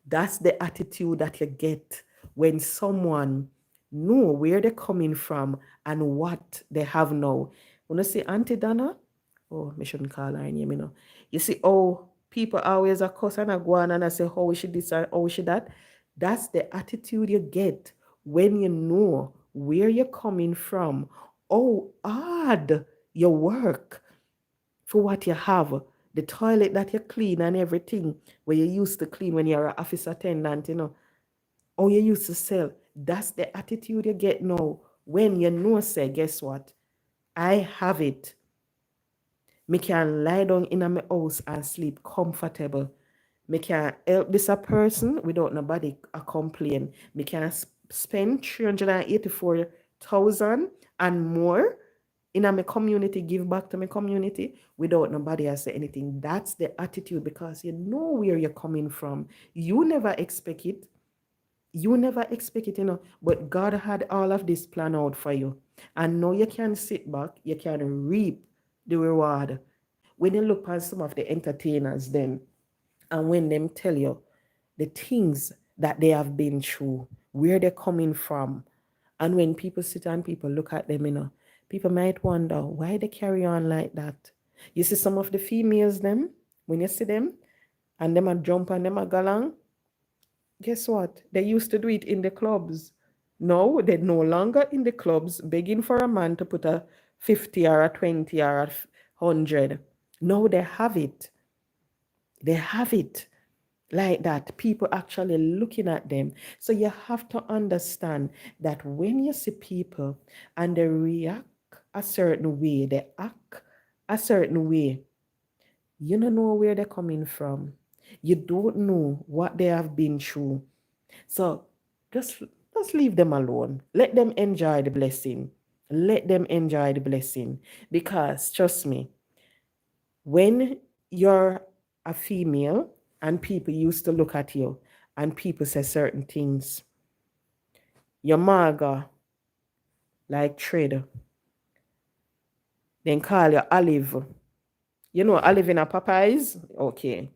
That's the attitude that you get when someone know where they're coming from and what they have now. When you see Auntie Donna, oh, I shouldn't call her name, You see, oh, people always a cuss and a go on and I say, how is she this or how is she that? That's the attitude you get when you know where you're coming from. Oh, hard your work for what you have. The toilet that you clean and everything, where you used to clean when you're an office attendant, or you used to sell. That's the attitude you get now. When you know, say, guess what? I have it. Me can lie down in my house and sleep comfortable. Me can help this a person without nobody a complain. Me can spend 384,000 and more in my community, give back to my community without nobody else say anything. That's the attitude because you know where you're coming from. You never expect it. You never expect it, but God had all of this planned out for you. And now you can sit back, you can reap the reward. When you look at some of the entertainers then, and when them tell you the things that they have been through, where they're coming from, and when people sit and people look at them, people might wonder why they carry on like that. You see some of the females them, when you see them and them a jump and them a go along, guess what? They used to do it in the clubs. No, they're no longer in the clubs begging for a man to put a 50 or a 20 or a 100. No, they have it. They have it like that. People actually looking at them. So you have to understand that when you see people and they react a certain way, they act a certain way, you don't know where they're coming from. You don't know what they have been through. So just just leave them alone. Let them enjoy the blessing. Let them enjoy the blessing. Because trust me, when you're a female and people used to look at you and people say certain things, your maga like trade, then call you olive. You know olive in a Popeyes? Okay.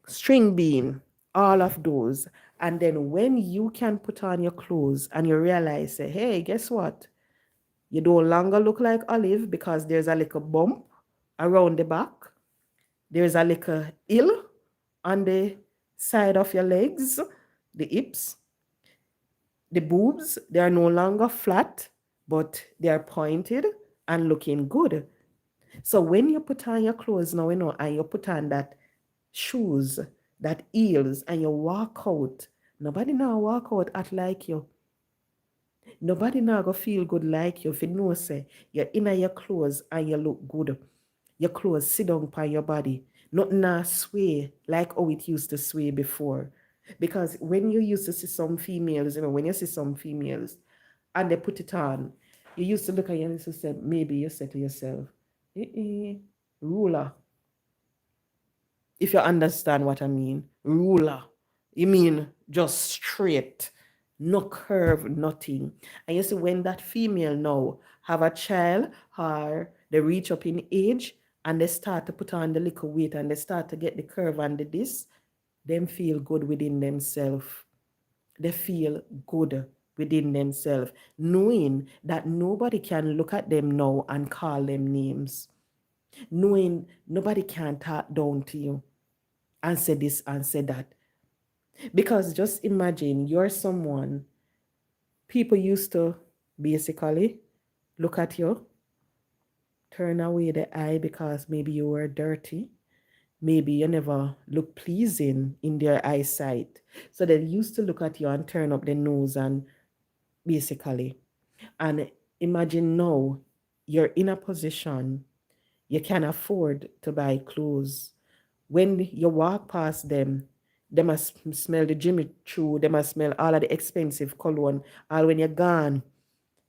String bean, all of those. And then when you can put on your clothes and you realize, say, hey, guess what? You no longer look like olive because there's a little bump around the back. There's a little ill on the side of your legs, the hips, the boobs. They are no longer flat, but they are pointed and looking good. So when you put on your clothes now, and you put on that shoes, that heels, and you walk out, nobody now walk out at like you. Nobody now go feel good like you if you know say you're in your clothes and you look good. Your clothes sit down by your body. Nothing now sway like how it used to sway before. Because when you used to see some females, when you see some females and they put it on, you used to look at you and you say, maybe you say to yourself, ruler. If you understand what I mean, ruler. You mean just straight, no curve, nothing. And you see, when that female now have a child or they reach up in age and they start to put on the little weight and they start to get the curve and the this, them feel good within themselves. They feel good within themselves, knowing that nobody can look at them now and call them names, knowing nobody can talk down to you and say this and say that. Because just imagine you're someone, people used to basically look at you, turn away the eye because maybe you were dirty, maybe you never look pleasing in their eyesight. So they used to look at you and turn up their nose and basically. And imagine now you're in a position you can afford to buy clothes. When you walk past them, they must smell the Jimmy Choo, they must smell all of the expensive cologne. All when you're gone,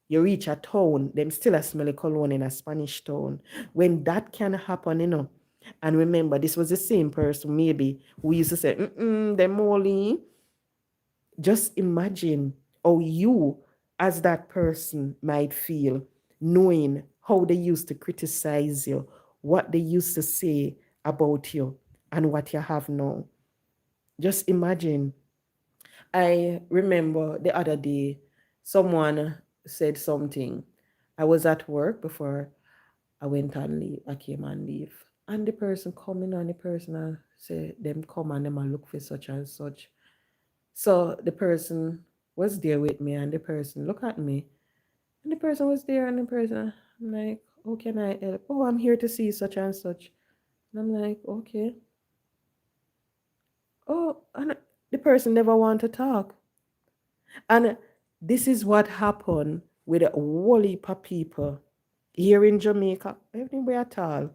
you reach a town, them still a smell a cologne in a Spanish town. When that can happen, and remember, this was the same person maybe who used to say, them Molly. Just imagine how you, as that person, might feel knowing how they used to criticize you, what they used to say about you, and what you have now. Just imagine. I remember the other day, someone said something. I was at work before I went on leave. I came on leave. And the person coming on the person say them come and them a look for such and such. So the person was there with me and the person look at me. And the person was there and the person, I'm like, how can I help? Oh, I'm here to see such and such. And I'm like, okay. Oh, and the person never want to talk. And this is what happened with a whole heap of people here in Jamaica, everywhere at all,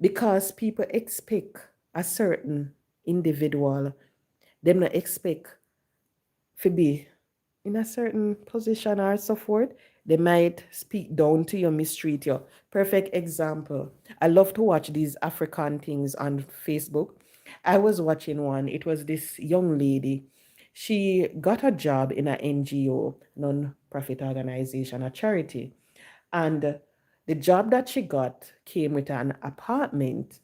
because people expect a certain individual. Them not expect to be in a certain position or so forth. They might speak down to you, mistreat you. Perfect example. I love to watch these African things on Facebook. I was watching one. It was this young lady. She got a job in an NGO, non-profit organization, a charity. And the job that she got came with an apartment.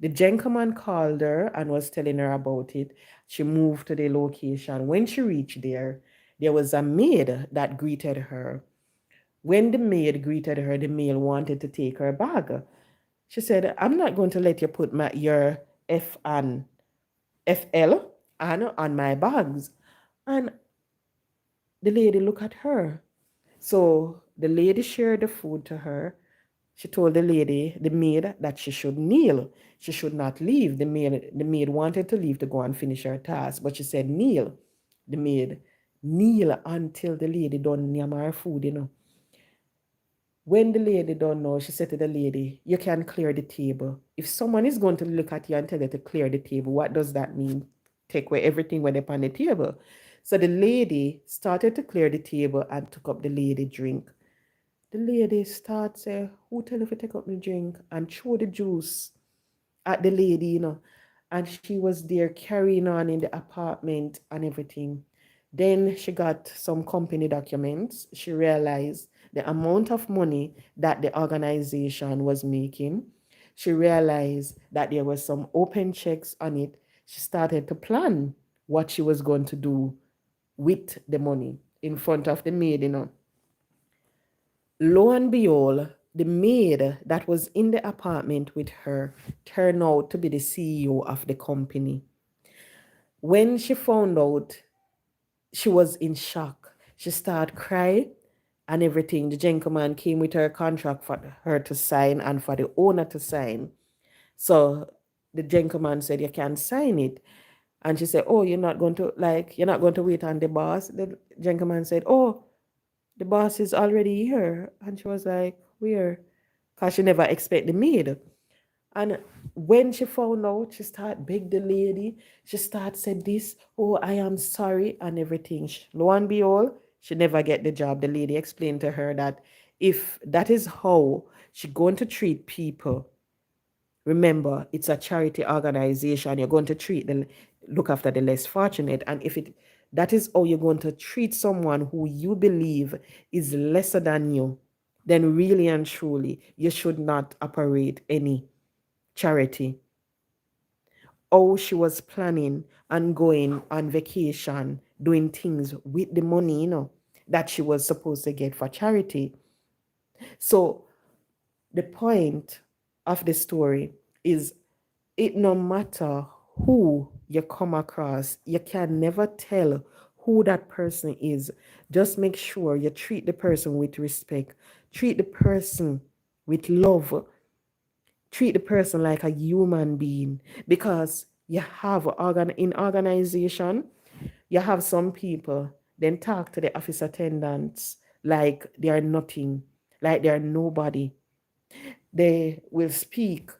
The gentleman called her and was telling her about it. She moved to the location. When she reached there was a maid that greeted her. When the maid greeted her, the maid wanted to take her bag. She said, I'm not going to let you put your F and FL and on my bags. And the lady look at her. So the lady shared the food to her. She told the maid, that she should kneel. She should not leave. The maid wanted to leave to go and finish her task, but she said, kneel. The maid, kneel until the lady done yam her food, When the lady don't know, she said to the lady, you can clear the table. If someone is going to look at you and tell you to clear the table, what does that mean? Take away everything when upon the table. So the lady started to clear the table and took up the lady drink. The lady started say, who tell you to take up my drink? And throw the juice at the lady. And she was there carrying on in the apartment and everything. Then she got some company documents. She realized the amount of money that the organization was making. She realized that there was some open checks on it. She started to plan what she was going to do with the money in front of the maid. Lo and behold, the maid that was in the apartment with her turned out to be the CEO of the company. When she found out, she was in shock. She started crying and everything. The gentleman came with her contract for her to sign and for the owner to sign. So the gentleman said, you can sign it. And she said, oh, you're not going to wait on the boss. The gentleman said, oh, the boss is already here. And she was like, where? Because she never expect the maid. And when she found out, she started beg the lady. She started said this, oh, I am sorry and everything. Lo and behold, she never get the job. The lady explained to her that if that is how she going to treat people, remember, it's a charity organization. You're going to look after the less fortunate. And if that is how you're going to treat someone who you believe is lesser than you, then really and truly, you should not operate any charity. How she was planning on going on vacation, doing things with the money, that she was supposed to get for charity. So the point of the story is, it no matter who you come across, you can never tell who that person is. Just make sure you treat the person with respect, treat the person with love, treat the person like a human being, because you have in organization, you have some people then talk to the office attendants like they are nothing, like they are nobody. They will speak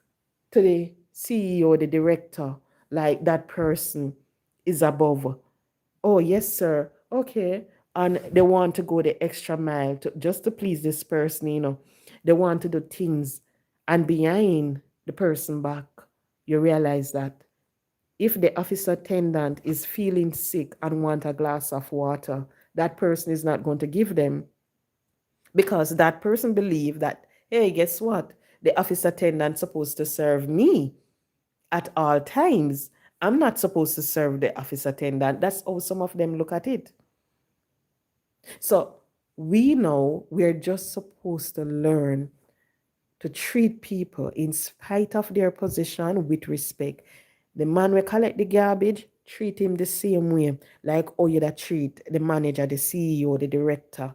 to the CEO, the director, like that person is above. Oh, yes, sir. Okay. And they want to go the extra mile just to please this person. They want to do things. And behind the person back, you realize that if the office attendant is feeling sick and want a glass of water, that person is not going to give them, because that person believe that, hey, guess what? The office attendant supposed to serve me at all times. I'm not supposed to serve the office attendant. That's how some of them look at it. So we know we're just supposed to learn to treat people in spite of their position with respect. The man will collect the garbage, treat him the same way, like how you that treat the manager, the CEO, the director.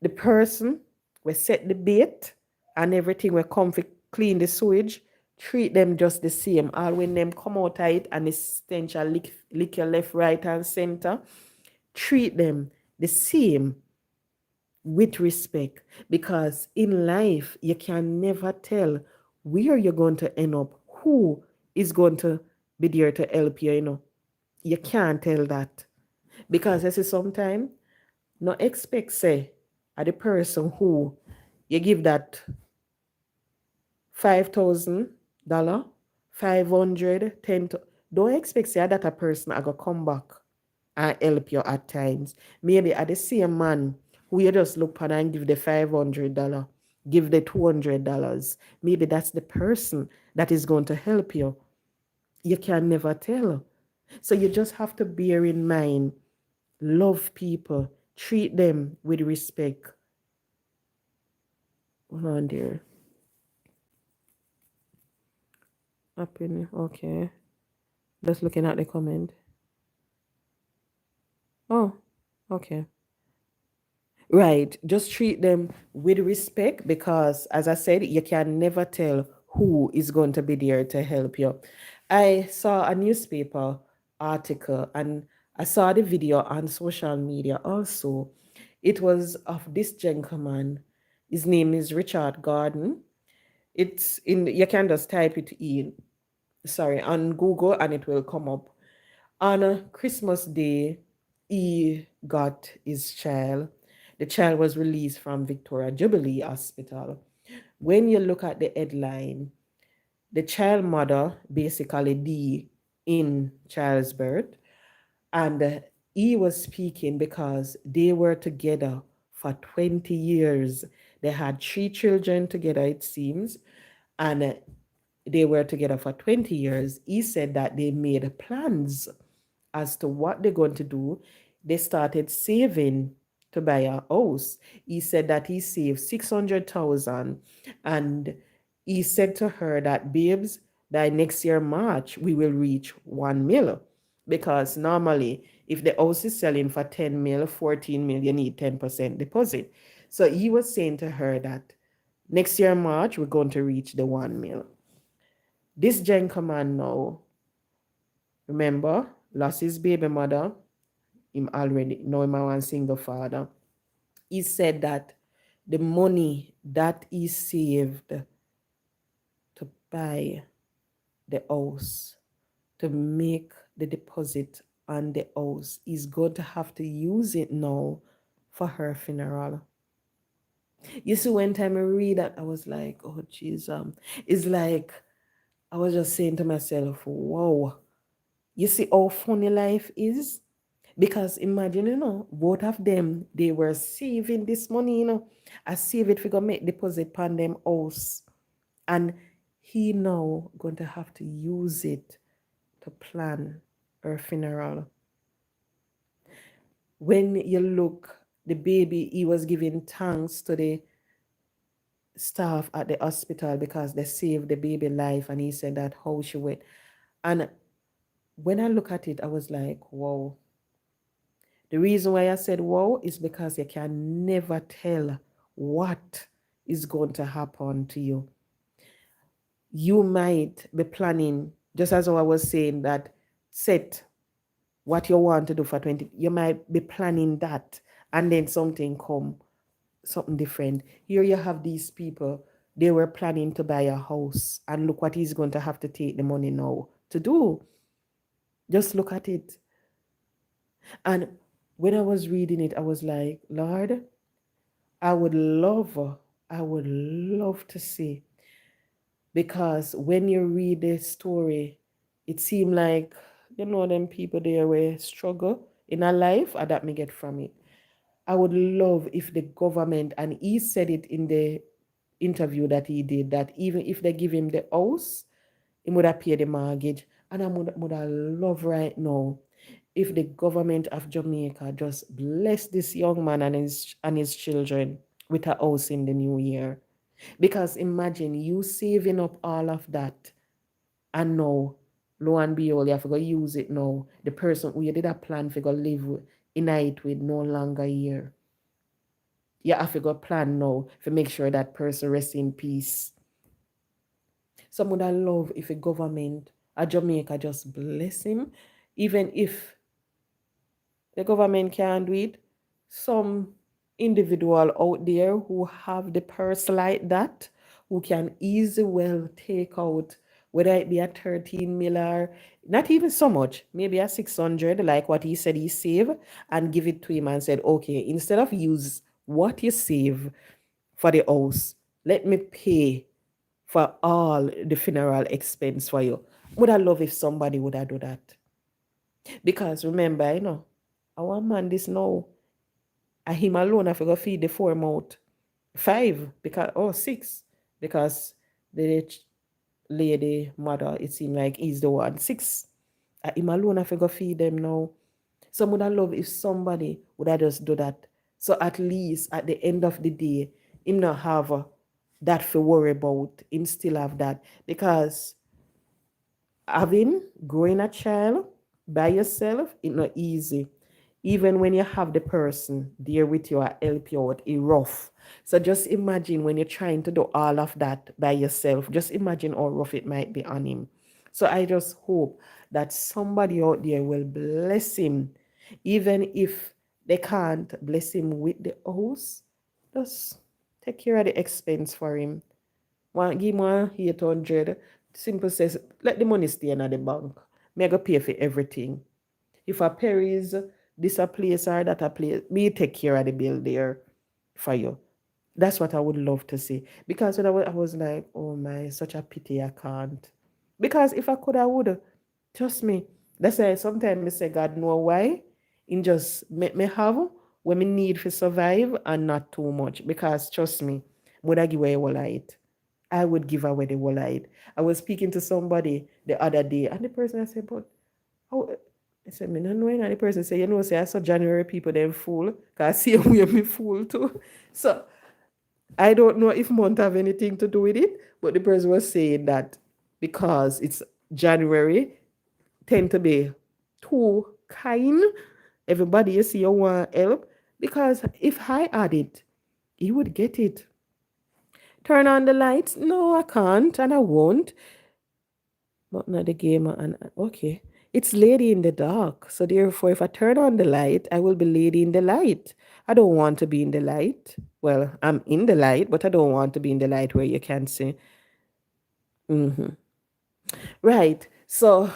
The person will set the bait and everything will come to clean the sewage, treat them just the same. All when them come out of it and the stench will lick your left, right, and center, treat them the same with respect, because in life you can never tell where you're going to end up, who is going to be there to help you. You can't tell that, because I see sometimes no expect say at the person who you give that $5,000, 500, 10. Don't expect say that a person I go come back and help you at times. Maybe at the same man who you just look at and give the $500, give the $200. Maybe that's the person that is going to help you. You can never tell. So you just have to bear in mind, love people, treat them with respect. Hold on there. Happy. Okay. Just looking at the comment. Oh, okay. Right. Just treat them with respect because, as I said, you can never tell who is going to be there to help you. I saw a newspaper article and I saw the video on social media also. It was of this gentleman. His name is Richard Garden. It's in, you can just type it in, sorry, on Google and it will come up. On a Christmas Day, he got his child. The child was released from Victoria Jubilee Hospital. When you look at the headline, the child mother basically died in child's birth, and he was speaking because they were together for 20 years. They had three children together, it seems, and they were together for 20 years. He said that they made plans as to what they're going to do. They started saving to buy a house. He said that he saved 600,000, and he said to her that, babes, by next year March we will reach 1 mil, because normally if the house is selling for 10 mil, 14 mil, you need 10% deposit. So he was saying to her that next year March we're going to reach the 1 mil. This gentleman now, remember, lost his baby mother. Him already know him a single father. He said that the money that he saved to buy the house, to make the deposit on the house, he's going to have to use it now for her funeral. You see, one time I read that, I was like, oh, jeez, it's like I was just saying to myself, wow, you see how funny life is? Because imagine, both of them, they were saving this money, I save it, we gonna make deposit on them house. And he now going to have to use it to plan her funeral. When you look, the baby, he was giving thanks to the staff at the hospital because they saved the baby life, and he said that how she went. And when I look at it, I was like, wow. The reason why I said wow is because you can never tell what is going to happen to you. You might be planning, just as I was saying, that set what you want to do for 20, you might be planning that, and then something come, something different. Here you have these people, they were planning to buy a house, and look what he's going to have to take the money now to do. Just look at it. And when I was reading it, I was like, Lord, I would love to see, because when you read the story, it seemed like, them people there were struggle in a life, and that me get from it. I would love if the government, and he said it in the interview that he did, that even if they give him the house, he would have paid the mortgage. And I would have love right now if the government of Jamaica just bless this young man and his children with a house in the new year. Because imagine you saving up all of that, and now, lo and behold, you have to go use it now. The person who you did a plan for go live with, in it with, no longer here. You have to go plan now to make sure that person rests in peace. Some would I love if a government, a Jamaica, just bless him, even if the government can't do it. Some individual out there who have the purse like that, who can easily well take out, whether it be a 13 miller, not even so much, maybe a 600, like what he said he save, and give it to him and said, okay, instead of use what you save for the house, let me pay for all the funeral expense for you. Would I love if somebody would have do that? Because remember, our man this now, and him alone I forgot feed the 4 mouth. 5, because, oh, 6, because the lady mother, it seemed like he's the one. 6. Him alone I forgot feed them now. So would I love if somebody would have just do that. So at least at the end of the day, him not have that for worry about. Him still have that. Because growing a child by yourself, it's not easy. Even when you have the person there with you or help you out, it's rough. So just imagine when you're trying to do all of that by yourself. Just imagine how rough it might be on him. So I just hope that somebody out there will bless him, even if they can't bless him with the house. Just take care of the expense for him. Give him 800. Simple says, let the money stay in the bank. Me go pay for everything. If a Perry's, this a place or that a place, me take care of the bill there for you. That's what I would love to see. Because when I was like, oh my, such a pity I can't. Because if I could, I would. Trust me. That's why sometimes I say God know why. In just make me have what me need to survive and not too much. Because trust me, would I give away all light? I would give away the whole light. I was speaking to somebody the other day, and the person I said, but how I said, me not knowing, and the person said, you know, say I saw January people them fool. Cause I see where me fool too. So I don't know if month have anything to do with it, but the person was saying that because it's January, tend to be too kind. Everybody you see you want help. Because if I had it, he would get it. Turn on the lights? No, I can't and I won't. But not the gamer and okay. It's lady in the dark. So therefore if I turn on the light, I will be lady in the light. I don't want to be in the light. Well, I'm in the light, but I don't want to be in the light where you can see. Right. So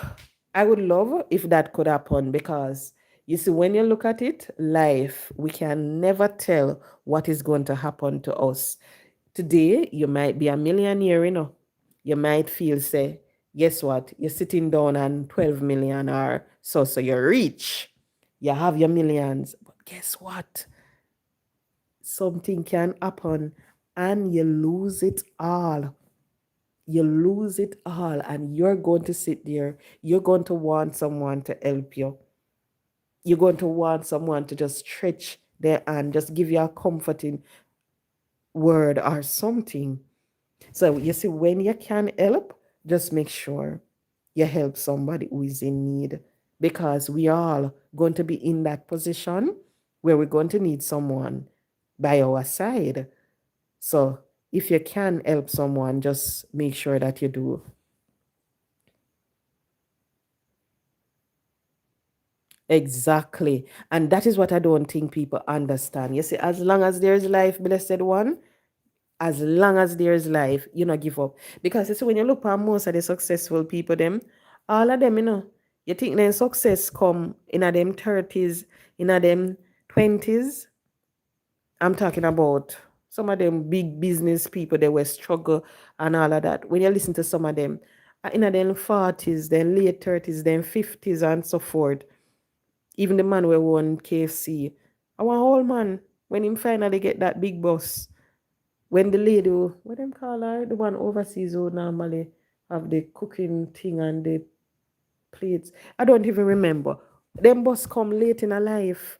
I would love if that could happen because you see, when you look at it, life, we can never tell what is going to happen to us. Today, you might be a millionaire, you know. You might feel, say, guess what? You're sitting down on 12 million or so you're rich. You have your millions. But guess what? Something can happen and you lose it all. You lose it all and you're going to sit there. You're going to want someone to help you. You're going to want someone to just stretch their hand, just give you a comforting word or something. So you see, when you can help, just make sure you help somebody who is in need because we are all going to be in that position where we're going to need someone by our side. So if you can help someone, just make sure that you do. Exactly. And that is what I don't think people understand. You see, as long as there's life, blessed one, as long as there's life, you know, give up. Because you see, when you look at most of the successful people, them, all of them, you know, you think their success come in a them 30s, in a them 20s. I'm talking about some of them big business people, they were struggle and all of that. When you listen to some of them, in a them 40s, then late 30s, then 50s and so forth. Even the man who won KFC, our whole man, when him finally get that big boss, when the lady, what them call her, the one overseas who normally have the cooking thing and the plates, I don't even remember. Them boss come late in her life.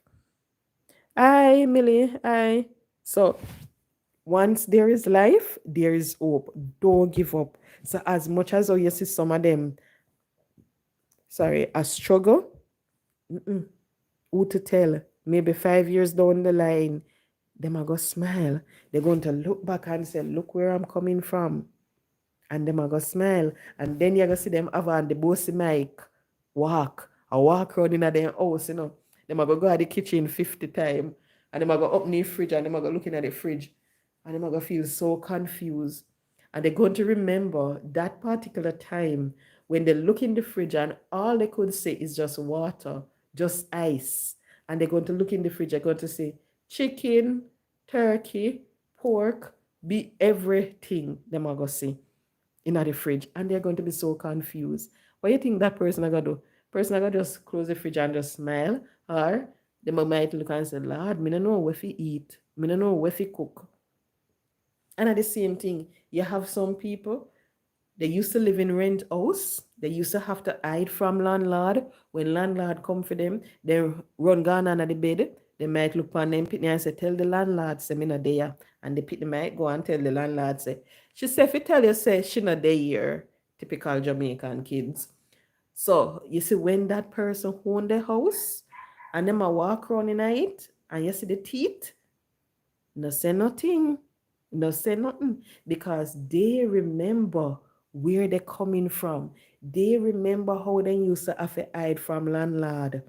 Aye, Millie, aye. So once there is life, there is hope. Don't give up. So as much as you see some of them, sorry, a struggle, who to tell? Maybe 5 years down the line, them are going to smile. They're going to look back and say, look where I'm coming from. And them are going to smile. And then you're going to see them have on the bossy mic, walk, or walk around in their house, you know. Them are going to go at the kitchen 50 times. And them are going to open the fridge and them are going to looking at the fridge. And them are going to feel so confused. And they're going to remember that particular time when they look in the fridge and all they could say is just water, just ice. And they're going to look in the fridge, they're going to say chicken, turkey, pork, be everything them are going to see in the fridge. And they're going to be so confused. What do you think that person are going to do? Person are going to just close the fridge and just smile. Or they might look and say, Lord, me don't know what we eat. Me don't know what we cook. And at the same thing, you have some people, they used to live in rent house. They used to have to hide from landlord. When landlord come for them, they run gone under the bed. They might look on them pitney and say, tell the landlord, say, me not there. And the pitney might go and tell the landlord, say, she say, if you tell you, say, she not there here. Typical Jamaican kids. So you see when that person own the house and them a walk around in it and you see the teeth, no say nothing. No say nothing. Because they remember where they're coming from. They remember how they used to have to hide from landlord.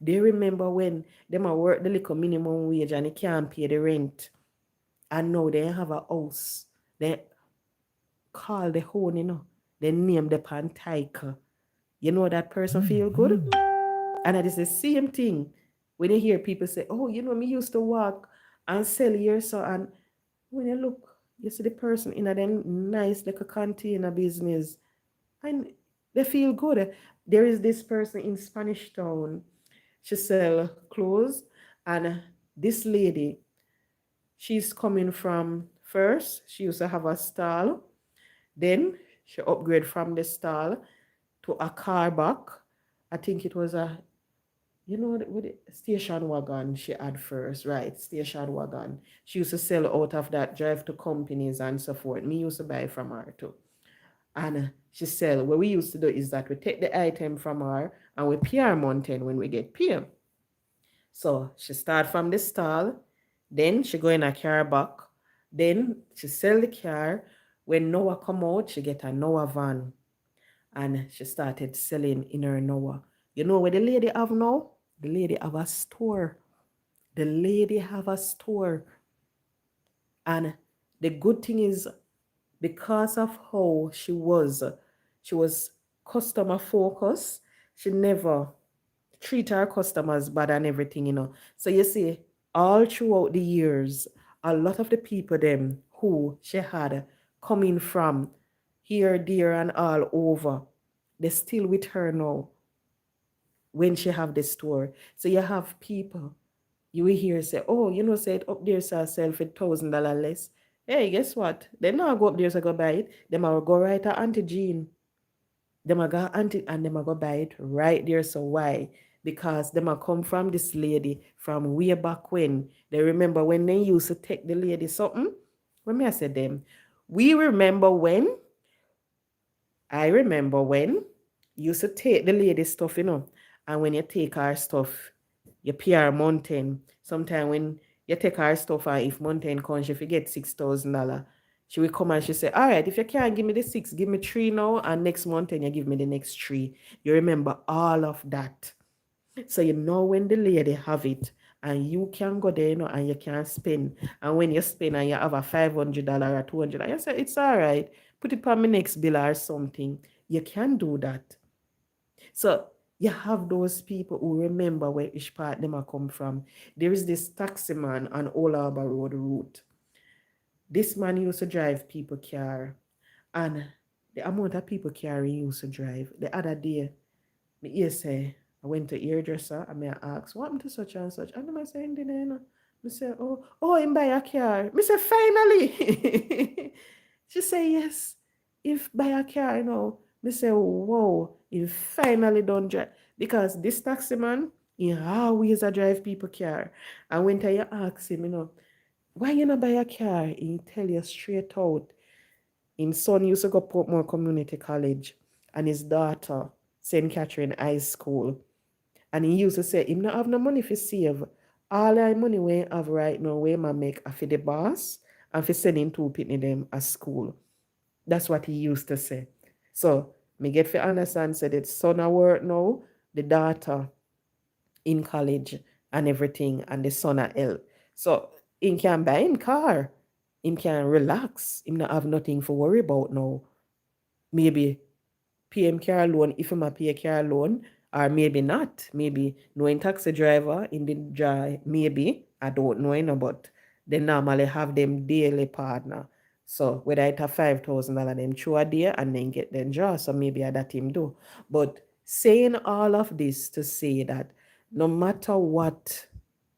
They remember when them a work the little minimum wage and they can't pay the rent. And now they have a house. They call the home, They name the pantaika. You know that person feel good? And it is the same thing when you hear people say, oh, me used to walk and sell here. So, and when you look, you see the person in a them nice little container business and they feel good. There is this person in Spanish Town. She sell clothes and this lady, she's coming from first, she used to have a stall. Then she upgrade from the stall to a car back. I think it was a with the station wagon she had first, right? Station wagon. She used to sell out of that, drive to companies and so forth. Me used to buy from her too. And she sell, what we used to do is that we take the item from her and we pay her mountain when we get paid. So she start from the stall, then she go in a car back, then she sell the car. When Noah come out, she get a Noah van and she started selling in her Noah. You know what the lady have now? The lady have a store. The lady have a store. And the good thing is because of how she was customer focused. She never treat her customers bad and everything. So you see, all throughout the years, a lot of the people them who she had coming from here, there, and all over, they still with her now when she have the store. So you have people, you will hear say, oh, say it up there so sell for $1,000 less. Hey, guess what? They not go up there so go buy it. Them will go right to Auntie Jean. Them a go Auntie and them a go buy it right there. So why? Because them a come from this lady from way back when. They remember when they used to take the lady something. When me I said them, we remember when I remember when you used to take the lady stuff, and when you take her stuff, you pay her mountain. Sometime when you take her stuff and if mountain comes, if you get $6,000, she will come and she say, all right, if you can't give me the six, give me three now, and next mountain you give me the next three. You remember all of that. So you know when the lady have it and you can go there, and you can spend. And when you spend and you have a $500 or $200, you say, it's all right. Put it on my next bill or something. You can do that. So you have those people who remember where each part them are come from. There is this taxi man on Old Harbour Road route. This man used to drive people car. And the amount of people car he used to drive. The other day, me hear say, I went to hairdresser and I asked, what happened to such and such? And I say, I say, him buy a car. I say, finally. She say, yes, if buy a car, I say, whoa, he finally done drive. Because this taxi man, he always a drive people car. And when you ask him, why you not buy a car? He tell you straight out. His son used to go Portmore Community College and his daughter St. Catherine High School. And he used to say, him not have no money for save. All the money we have right now, we ma make for the boss and for sending two pitney them at school. That's what he used to say. So, me get for understand, said that son at work now, the daughter in college and everything, and the son at health. So, he can buy him car. Him can relax. Him not have nothing for worry about now. Maybe pay him car loan if him a pay a car loan, or maybe not. Maybe knowing taxi driver in the drive, maybe, I don't know, but they normally have them daily partner. So whether it a $5,000 them through a day and then get them draw, so maybe I that him do. But saying all of this to say that no matter what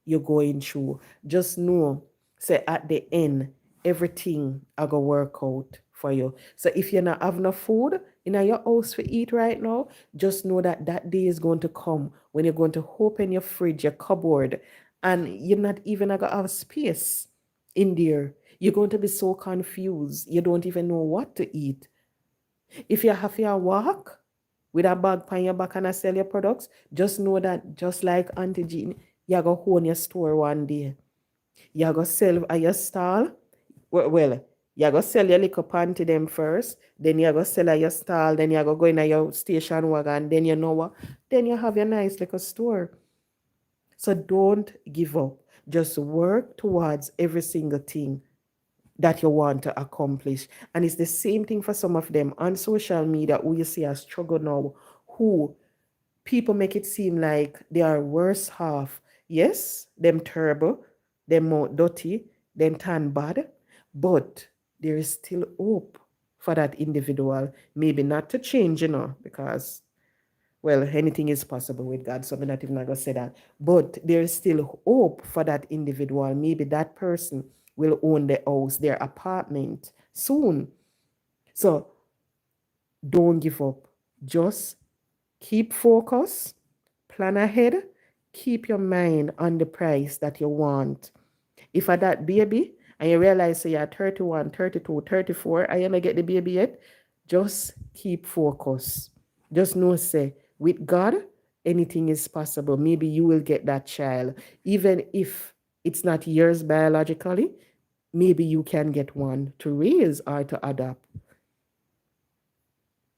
you're going through, just know, say at the end, everything I go work out for you. So if you're not have no food in your house to eat right now, just know that that day is going to come when you're going to open your fridge, your cupboard, and you're not even going to have space in there. You're going to be so confused. You don't even know what to eat. If you have your walk, with a bag on your back and I sell your products, just know that just like Auntie Jean, you're going to own your store one day. You're going to sell at your stall. Well, you're going to sell your liquor pan to them first. Then you're going to sell at your stall. Then you're going to go in at your station wagon. Then you know what? Then you have your nice liquor store. So don't give up. Just work towards every single thing that you want to accomplish. And it's the same thing for some of them on social media who you see as struggle now, who people make it seem like they are worse half. Yes, them terrible, them more dirty, them tan bad, but there is still hope for that individual. Maybe not to change, because well, anything is possible with God, so I'm not even going to say that. But there is still hope for that individual. Maybe that person will own the house, their apartment soon. So don't give up. Just keep focus, plan ahead, keep your mind on the price that you want. If at that baby and you realize you're 31, 32, 34, and you may get the baby yet, just keep focus. Just know, say, with God, anything is possible. Maybe you will get that child. Even if it's not yours biologically, maybe you can get one to raise or to adopt.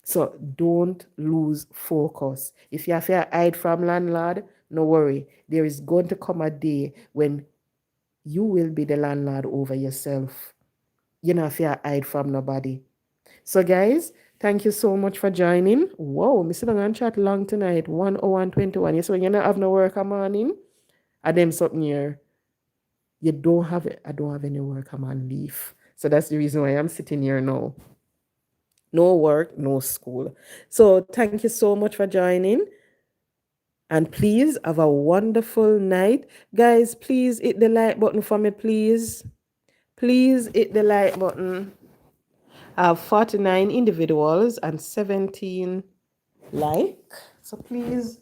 So don't lose focus. If you have to hide from landlord, no worry. There is going to come a day when you will be the landlord over yourself. You don't have to hide from nobody. So guys, thank you so much for joining. Whoa, Mr. Long chat long tonight. 1 hour and 21. You so you don't have no work a morning? I them something here. I don't have any work, I'm on leave. So that's the reason why I'm sitting here now. No work, no school. So thank you so much for joining. And please have a wonderful night. Guys, please hit the like button for me, please. Please hit the like button. I have 49 individuals and 17 like. So please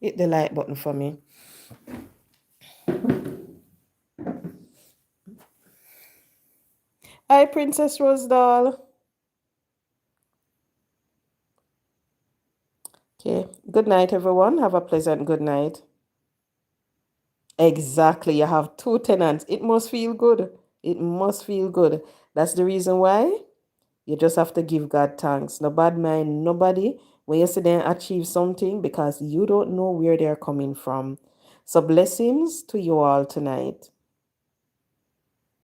hit the like button for me. Hi, Princess Rose Doll. Okay. Good night, everyone. Have a pleasant good night. Exactly. You have 2 tenants. It must feel good. It must feel good. That's the reason why you just have to give God thanks. No bad mind, nobody. When you sit there and achieve something, because you don't know where they're coming from. So blessings to you all tonight.